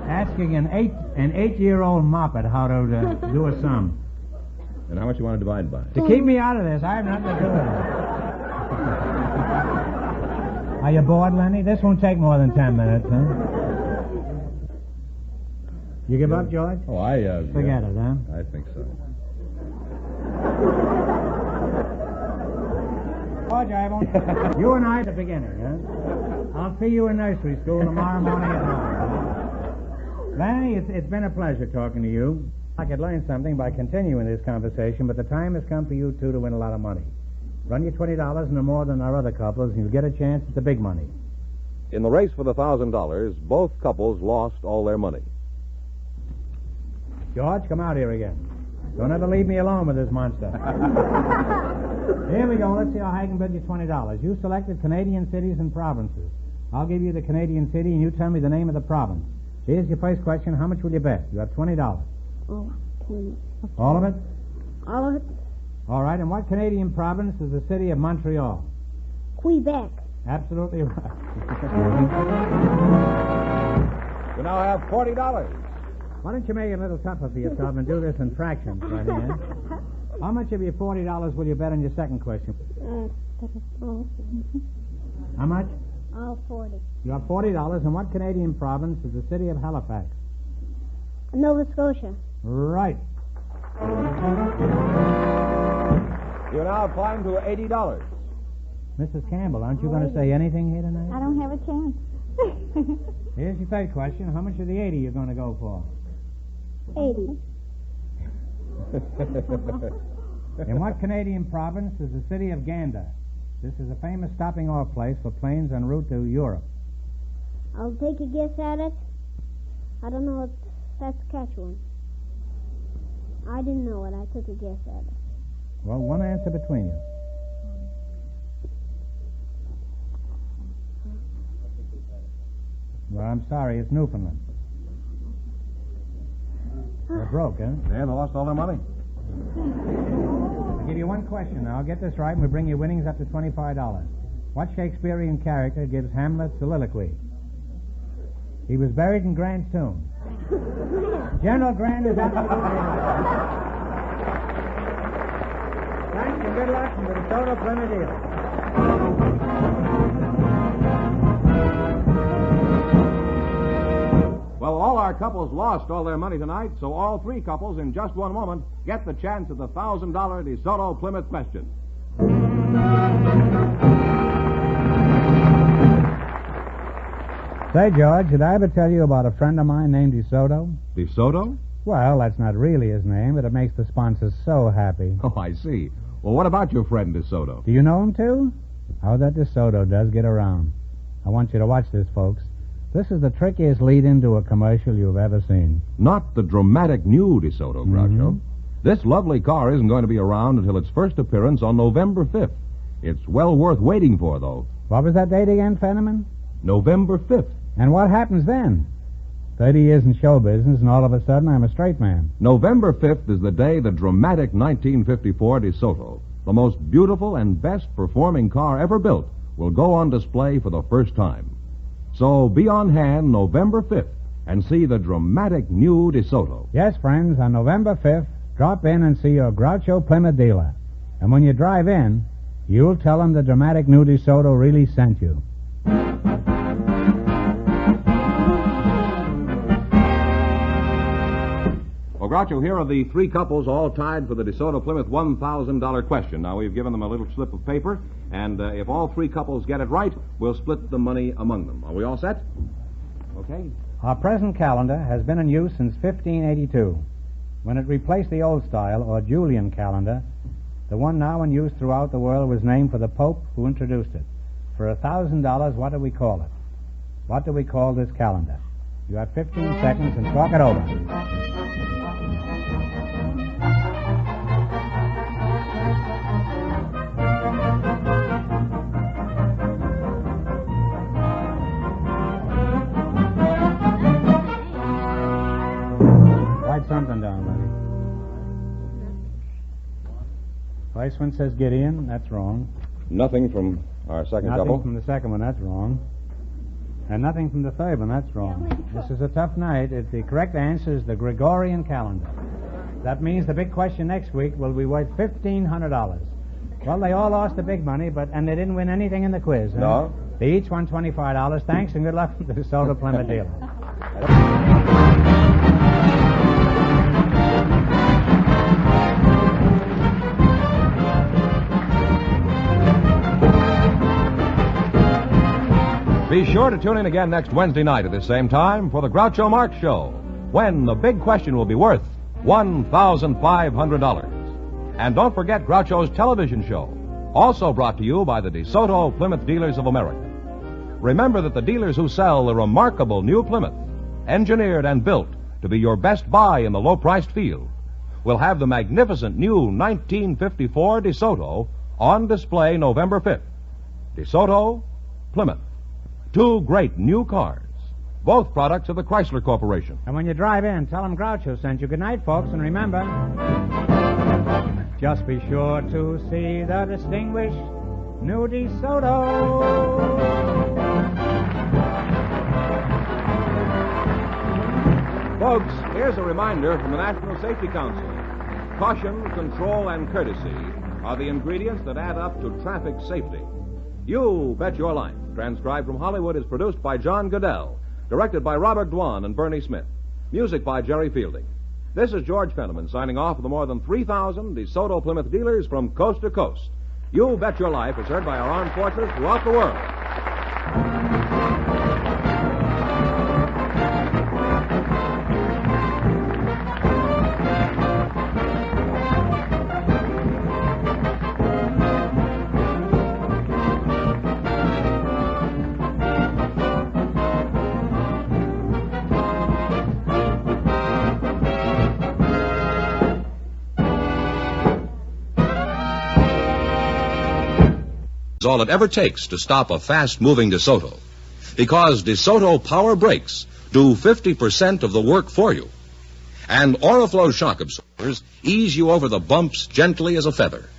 asking an 8-year-old moppet how to do a sum. And how much you want to divide by? To keep me out of this, I have nothing to do with it. Are you bored, Lenny? This won't take more than 10 minutes, huh? You give up, George? Oh, I forget it, huh? I think so. George, I won't. You and I at the beginning, huh? I'll see you in nursery school tomorrow morning at 9. Lenny, it's been a pleasure talking to you. I could learn something by continuing this conversation, but the time has come for you two to win a lot of money. Run your $20 no more than our other couples, and you'll get a chance at the big money. In the race for the $1,000, both couples lost all their money. George, come out here again. Don't ever leave me alone with this monster. Here we go. Let's see how I can bid you $20. You selected Canadian cities and provinces. I'll give you the Canadian city, and you tell me the name of the province. Here's your first question. How much will you bet? You have $20. Oh, 20. All of it? All of it. All right. And what Canadian province is the city of Montreal? Quebec. Absolutely right. You now have $40. Why don't you make it a little tougher for yourself and do this in fractions right here? How much of your $40 will you bet on your second question? How much? All 40. You have $40. And what Canadian province is the city of Halifax? Nova Scotia. Right. You now climb to $80. Mrs. Campbell, aren't you going to say anything here tonight? I don't have a chance. Here's your third question. How much of the 80 you're going to go for? 80. In what Canadian province is the city of Gander? This is a famous stopping-off place for planes en route to Europe. I'll take a guess at it. I don't know if that's Saskatchewan. I didn't know it. I took a guess at it. Well, one answer between you. Well, I'm sorry. It's Newfoundland. They're broke, huh? Yeah, they lost all their money. I'll give you one question now. I'll get this right, and we'll bring your winnings up to $25. What Shakespearean character gives Hamlet's soliloquy? He was buried in Grant's tomb. General Grant is absolutely right. Thanks and good luck from the DeSoto Plymouth dealer. Well, all our couples lost all their money tonight, so all three couples in just one moment get the chance at the $1,000 DeSoto Plymouth question. Say, George, did I ever tell you about a friend of mine named DeSoto? DeSoto? Well, that's not really his name, but it makes the sponsors so happy. Oh, I see. Well, what about your friend DeSoto? Do you know him, too? How that DeSoto does get around. I want you to watch this, folks. This is the trickiest lead-in to a commercial you've ever seen. Not the dramatic new DeSoto, Groucho. Mm-hmm. This lovely car isn't going to be around until its first appearance on November 5th. It's well worth waiting for, though. What was that date again, Fenneman? November 5th. And what happens then? 30 years in show business, and all of a sudden I'm a straight man. November 5th is the day the dramatic 1954 DeSoto, the most beautiful and best performing car ever built, will go on display for the first time. So be on hand November 5th and see the dramatic new DeSoto. Yes, friends, on November 5th, drop in and see your Groucho Plymouth dealer. And when you drive in, you'll tell them the dramatic new DeSoto really sent you. Well, Groucho, here are the three couples all tied for the DeSoto Plymouth $1,000 question. Now, we've given them a little slip of paper, and if all three couples get it right, we'll split the money among them. Are we all set? Okay. Our present calendar has been in use since 1582, when it replaced the old style, or Julian calendar. The one now in use throughout the world was named for the Pope who introduced it. For $1,000, what do we call it? What do we call this calendar? You have 15 seconds and talk it over. Write something down, buddy. First one says Gideon. That's wrong. Nothing from our second couple. Nothing from the second one. That's wrong. And nothing from the third one. That's wrong. This is a tough night. The correct answer is the Gregorian calendar. That means the big question next week will be worth $1,500. Well, they all lost the big money, and they didn't win anything in the quiz. Huh? No. They each won $25. Thanks and good luck to the DeSoto Plymouth dealer. Be sure to tune in again next Wednesday night at the same time for the Groucho Marx Show, when the big question will be worth $1,500. And don't forget Groucho's television show, also brought to you by the DeSoto Plymouth Dealers of America. Remember that the dealers who sell the remarkable new Plymouth, engineered and built to be your best buy in the low-priced field, will have the magnificent new 1954 DeSoto on display November 5th. DeSoto, Plymouth. Two great new cars, both products of the Chrysler Corporation. And when you drive in, tell them Groucho sent you. Good night, folks, and remember, just be sure to see the distinguished new DeSoto. Folks, here's a reminder from the National Safety Council. Caution, control, and courtesy are the ingredients that add up to traffic safety. You Bet Your Life, transcribed from Hollywood, is produced by John Goodell, directed by Robert Dwan and Bernie Smith. Music by Jerry Fielding. This is George Fenneman signing off for the more than 3,000 DeSoto Plymouth dealers from coast to coast. You Bet Your Life is heard by our armed forces throughout the world. Is all it ever takes to stop a fast-moving DeSoto. Because DeSoto Power Brakes do 50% of the work for you. And Oriflow shock absorbers ease you over the bumps gently as a feather.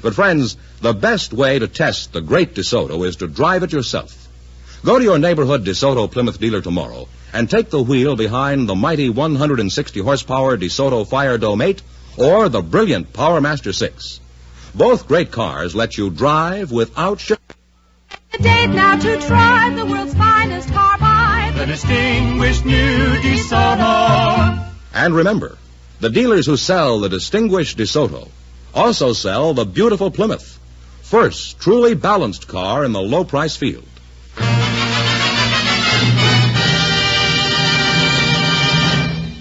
But friends, the best way to test the great DeSoto is to drive it yourself. Go to your neighborhood DeSoto Plymouth dealer tomorrow and take the wheel behind the mighty 160 horsepower DeSoto Fire Dome 8 or the brilliant Power Master 6. Both great cars let you drive without sugar. The date now to try the world's finest carbide. The distinguished new DeSoto. And remember, the dealers who sell the distinguished DeSoto also sell the beautiful Plymouth, first truly balanced car in the low-price field.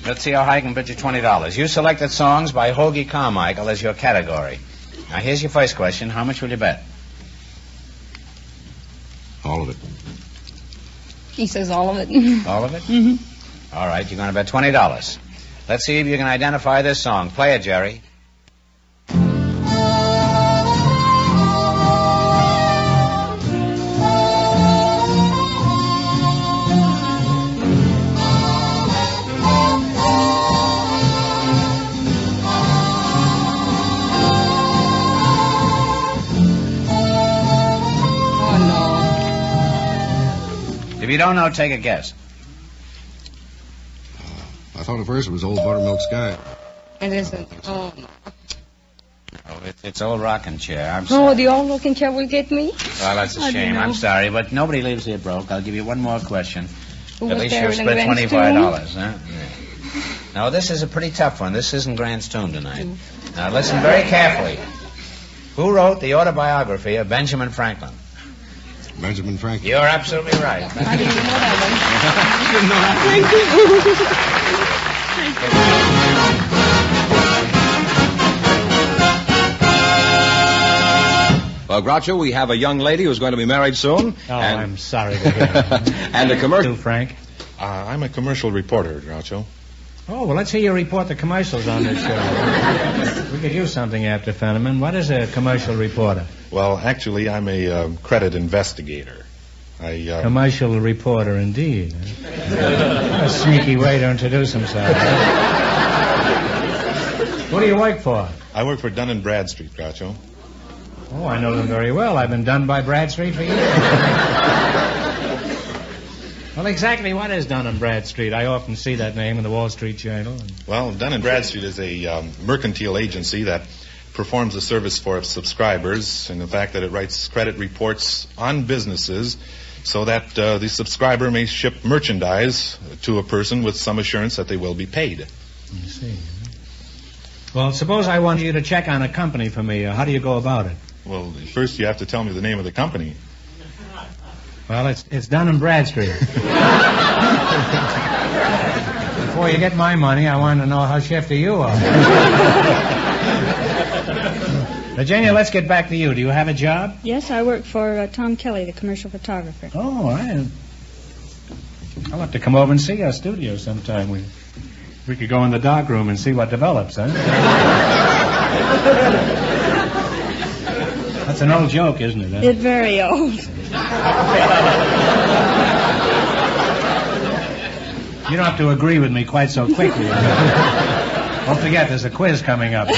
Let's see how high I can bid you $20. You selected songs by Hoagie Carmichael as your category. Now, here's your first question. How much will you bet? All of it. He says all of it. All of it? Mm-hmm. All right, you're going to bet $20. Let's see if you can identify this song. Play it, Jerry. If you don't know, take a guess. I thought at first it was Old Buttermilk Sky. It isn't. Oh, no. Oh, it's Old Rocking Chair. I'm sorry. Oh, the old rocking chair will get me? Well, that's a I shame. don't know. I'm sorry, but nobody leaves here broke. I'll give you one more question. Who At was least there you'll in split Grant's $25, huh? Yeah. Now, this is a pretty tough one. This isn't Grant's tune tonight. Now, listen very carefully. Who wrote the autobiography of Benjamin Franklin? Benjamin Franklin. You're absolutely right. I didn't know that Well, Groucho, we have a young lady who's going to be married soon. Oh, I'm sorry to hear that. And a commercial. Frank. I'm a commercial reporter, Groucho. Oh, well, let's hear you report the commercials on this show. We could use something after Fenneman. What is a commercial reporter? Well, actually, I'm a credit investigator. Commercial reporter, indeed. A sneaky way to introduce himself. What do you work for? I work for Dun & Bradstreet, Groucho. Oh, I know them very well. I've been done by Bradstreet for years. Well, exactly what is Dun & Bradstreet? I often see that name in the Wall Street Journal. Well, Dun & Bradstreet is a mercantile agency that performs a service for its subscribers in the fact that it writes credit reports on businesses so that the subscriber may ship merchandise to a person with some assurance that they will be paid. I see. Well, suppose I want you to check on a company for me. How do you go about it? Well, first you have to tell me the name of the company. Well, it's Dun & Bradstreet. Before you get my money, I want to know how shifty you are. Virginia, let's get back to you. Do you have a job? Yes, I work for Tom Kelly, the commercial photographer. Oh, I'll have to come over and see our studio sometime. We could go in the dark room and see what develops, huh? That's an old joke, isn't it? Huh? It's very old. You don't have to agree with me quite so quickly. Don't forget, there's a quiz coming up.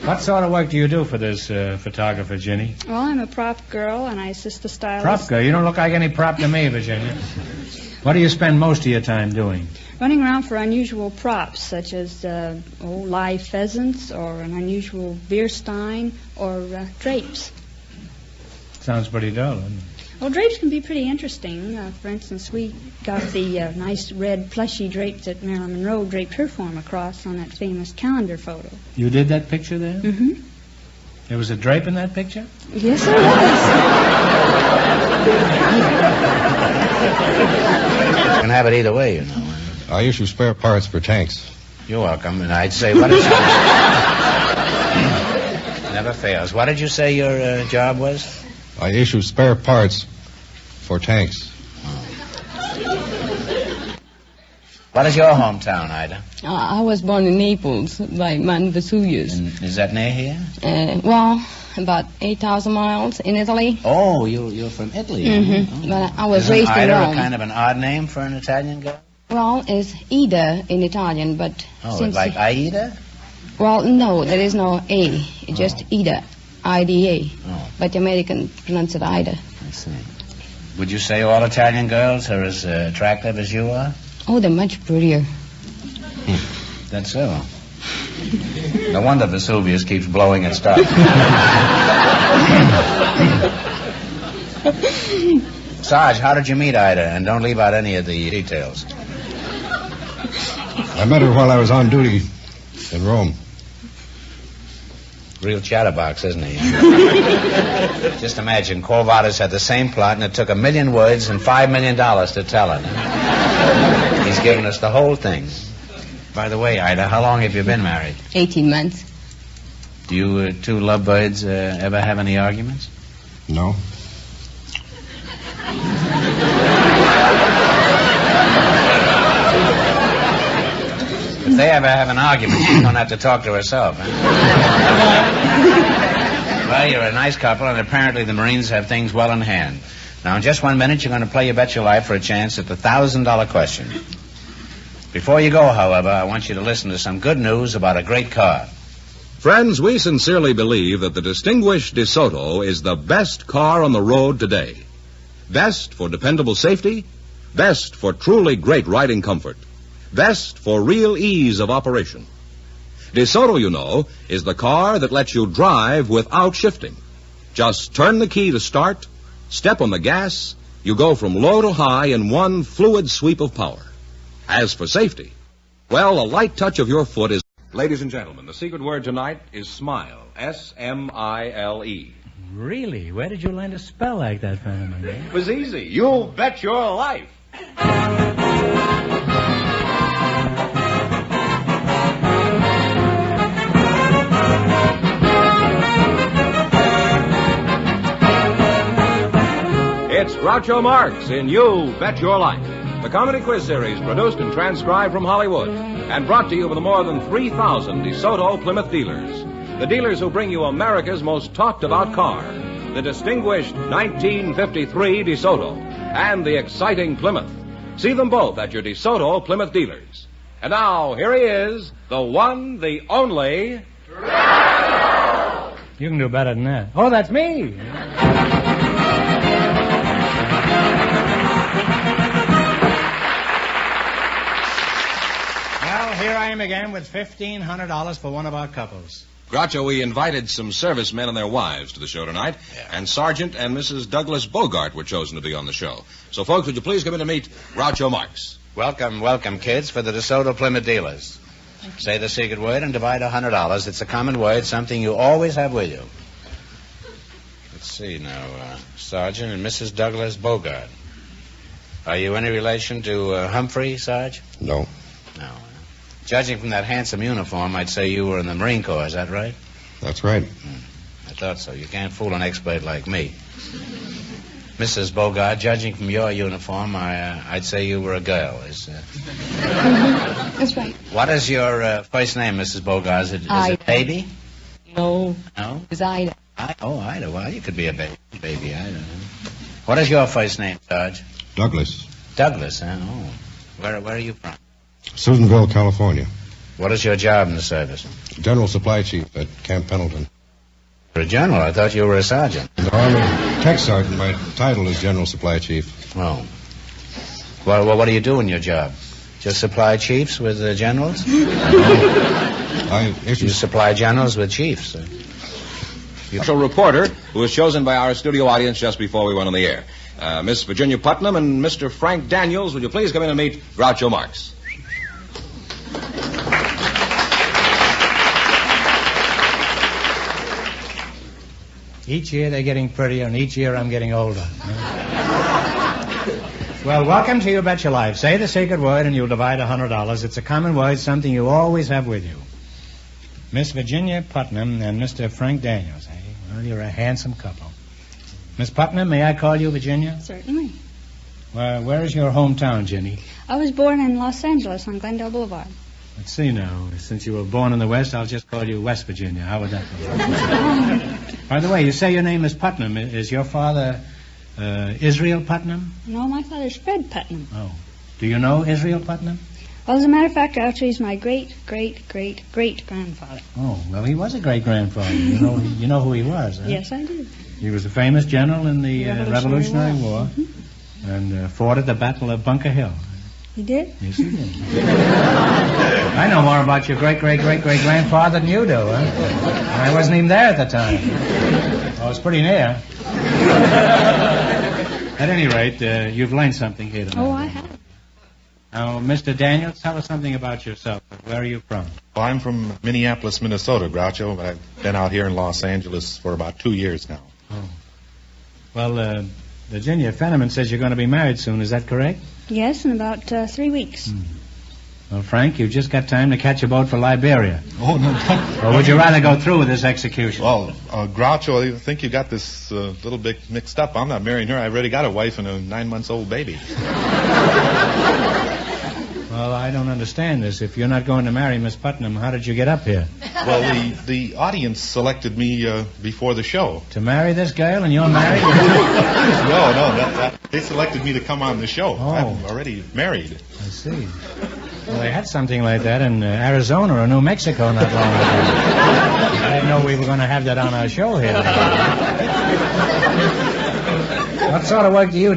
What sort of work do you do for this photographer, Ginny? Well, I'm a prop girl, and I assist the stylist. Prop girl? You don't look like any prop to me, Virginia. What do you spend most of your time doing? Running around for unusual props, such as live pheasants, or an unusual beer stein, or drapes. Sounds pretty dull, doesn't it? Well, drapes can be pretty interesting. For instance, we got the nice red plushy drape that Marilyn Monroe draped her form across on that famous calendar photo. You did that picture there? Mm-hmm. There was a drape in that picture? Yes, there was. You can have it either way, you know. I issue spare parts for tanks. You're welcome. And I'd say, what did you... Never fails. What did you say your job was? I issue spare parts for tanks. What is your hometown, Ida? I was born in Naples by Mount Vesuvius. And is that near here? Well, about 8,000 miles in Italy. Oh, you're from Italy. Mm-hmm. Oh. But I was Isn't raised in Ida Rome. a kind of an odd name for an Italian girl? Well, it's Ida in Italian, but... Oh, like Aida? Well, no, there is no A. It's just Ida. I-D-A. Oh. But the American pronounce it Ida. I see. Would you say all Italian girls are as attractive as you are? Oh, they're much prettier. That's so. No wonder Vesuvius keeps blowing its stuff. Sarge, how did you meet Ida? And don't leave out any of the details. I met her while I was on duty in Rome. Real chatterbox, isn't he? Just imagine, Quo Vadis had the same plot, and it took 1 million words and $5 million to tell it. He's given us the whole thing. By the way, Ida, how long have you been married? 18 months. Do you two lovebirds ever have any arguments? No. If they ever have an argument, she's going to have to talk to herself. Huh? Well, you're a nice couple, and apparently the Marines have things well in hand. Now, in just 1 minute, you're going to play You Bet Your Life for a chance at the $1,000 question. Before you go, however, I want you to listen to some good news about a great car. Friends, we sincerely believe that the distinguished DeSoto is the best car on the road today. Best for dependable safety, best for truly great riding comfort, best for real ease of operation. DeSoto, you know, is the car that lets you drive without shifting. Just turn the key to start, step on the gas, you go from low to high in one fluid sweep of power. As for safety, well, a light touch of your foot is... Ladies and gentlemen, the secret word tonight is smile. S-M-I-L-E. Really? Where did you learn to spell like that, Fenneman? It was easy. You bet your life. It's Groucho Marx in You Bet Your Life, the comedy quiz series produced and transcribed from Hollywood and brought to you by the more than 3,000 DeSoto Plymouth dealers. The dealers who bring you America's most talked about car, the distinguished 1953 DeSoto and the exciting Plymouth. See them both at your DeSoto Plymouth dealers. And now, here he is, the one, the only... You can do better than that. Oh, that's me. Well, here I am again with $1,500 for one of our couples. Groucho, we invited some servicemen and their wives to the show tonight, and Sergeant and Mrs. Douglas Bogart were chosen to be on the show. So, folks, would you please come in to meet Groucho Marx? Welcome, welcome, kids, for the DeSoto Plymouth dealers. Say the secret word and divide $100. It's a common word, something you always have with you. Let's see now, Sergeant and Mrs. Douglas Bogart. Are you any relation to Humphrey, Sarge? No. No. Judging from that handsome uniform, I'd say you were in the Marine Corps, is that right? That's right. I thought so. You can't fool an expert like me. Mrs. Bogart, judging from your uniform, I'd say you were a girl. That's right. What is your first name, Mrs. Bogart? Is it Baby? No. No? It's Ida. Ida. Well, you could be a baby Ida. What is your first name, Sarge? Douglas. Douglas, huh? Oh. Where are you from? Susanville, California. What is your job in the service? General Supply Chief at Camp Pendleton. You're a general. I thought you were a sergeant. In the Army Tech Sergeant. My title is General Supply Chief. Oh. Well, what do you do in your job? Just supply chiefs with generals? You supply generals with chiefs. A reporter who was chosen by our studio audience just before we went on the air. Miss Virginia Putnam and Mr. Frank Daniels, would you please come in and meet Groucho Marx? Each year they're getting prettier, and each year I'm getting older. Well, welcome to You Bet Your Life. Say the secret word and you'll divide $100. It's a common word, something you always have with you. Miss Virginia Putnam and Mr. Frank Daniels, eh? Well, you're a handsome couple. Miss Putnam, may I call you Virginia? Certainly. Well, where is your hometown, Jenny? I was born in Los Angeles on Glendale Boulevard. Let's see now. Since you were born in the West, I'll just call you West Virginia. How would that be? By the way, you say your name is Putnam. Is your father Israel Putnam? No, my father's Fred Putnam. Oh. Do you know Israel Putnam? Well, as a matter of fact, actually, he's my great-great-great-great-grandfather. Oh, well, he was a great-grandfather. You know who he was, huh? Yes, I do. He was a famous general in the Revolutionary War Mm-hmm. and fought at the Battle of Bunker Hill. He did? Yes, he did. I know more about your great-great-great-great-grandfather than you do, huh? And I wasn't even there at the time. I was pretty near. At any rate, you've learned something here tonight. Oh, I have. Now, Mr. Daniels, tell us something about yourself. Where are you from? Well, I'm from Minneapolis, Minnesota, Groucho, but I've been out here in Los Angeles for about 2 years now. Oh. Well, Virginia Fenneman says you're going to be married soon. Is that correct? Yes, in about 3 weeks. Well, Frank, you've just got time to catch a boat for Liberia. Oh, no. Or would you rather go through with this execution? Well, Groucho, I think you got this little bit mixed up. I'm not marrying her. I've already got a wife and a 9-month-old baby. Well, I don't understand this. If you're not going to marry Miss Putnam, how did you get up here? Well, the audience selected me before the show. To marry this girl, and you're married? No, they selected me to come on the show. Oh. I'm already married. I see. Well, they had something like that in Arizona or New Mexico not long ago. I didn't know we were going to have that on our show here. What sort of work do you do?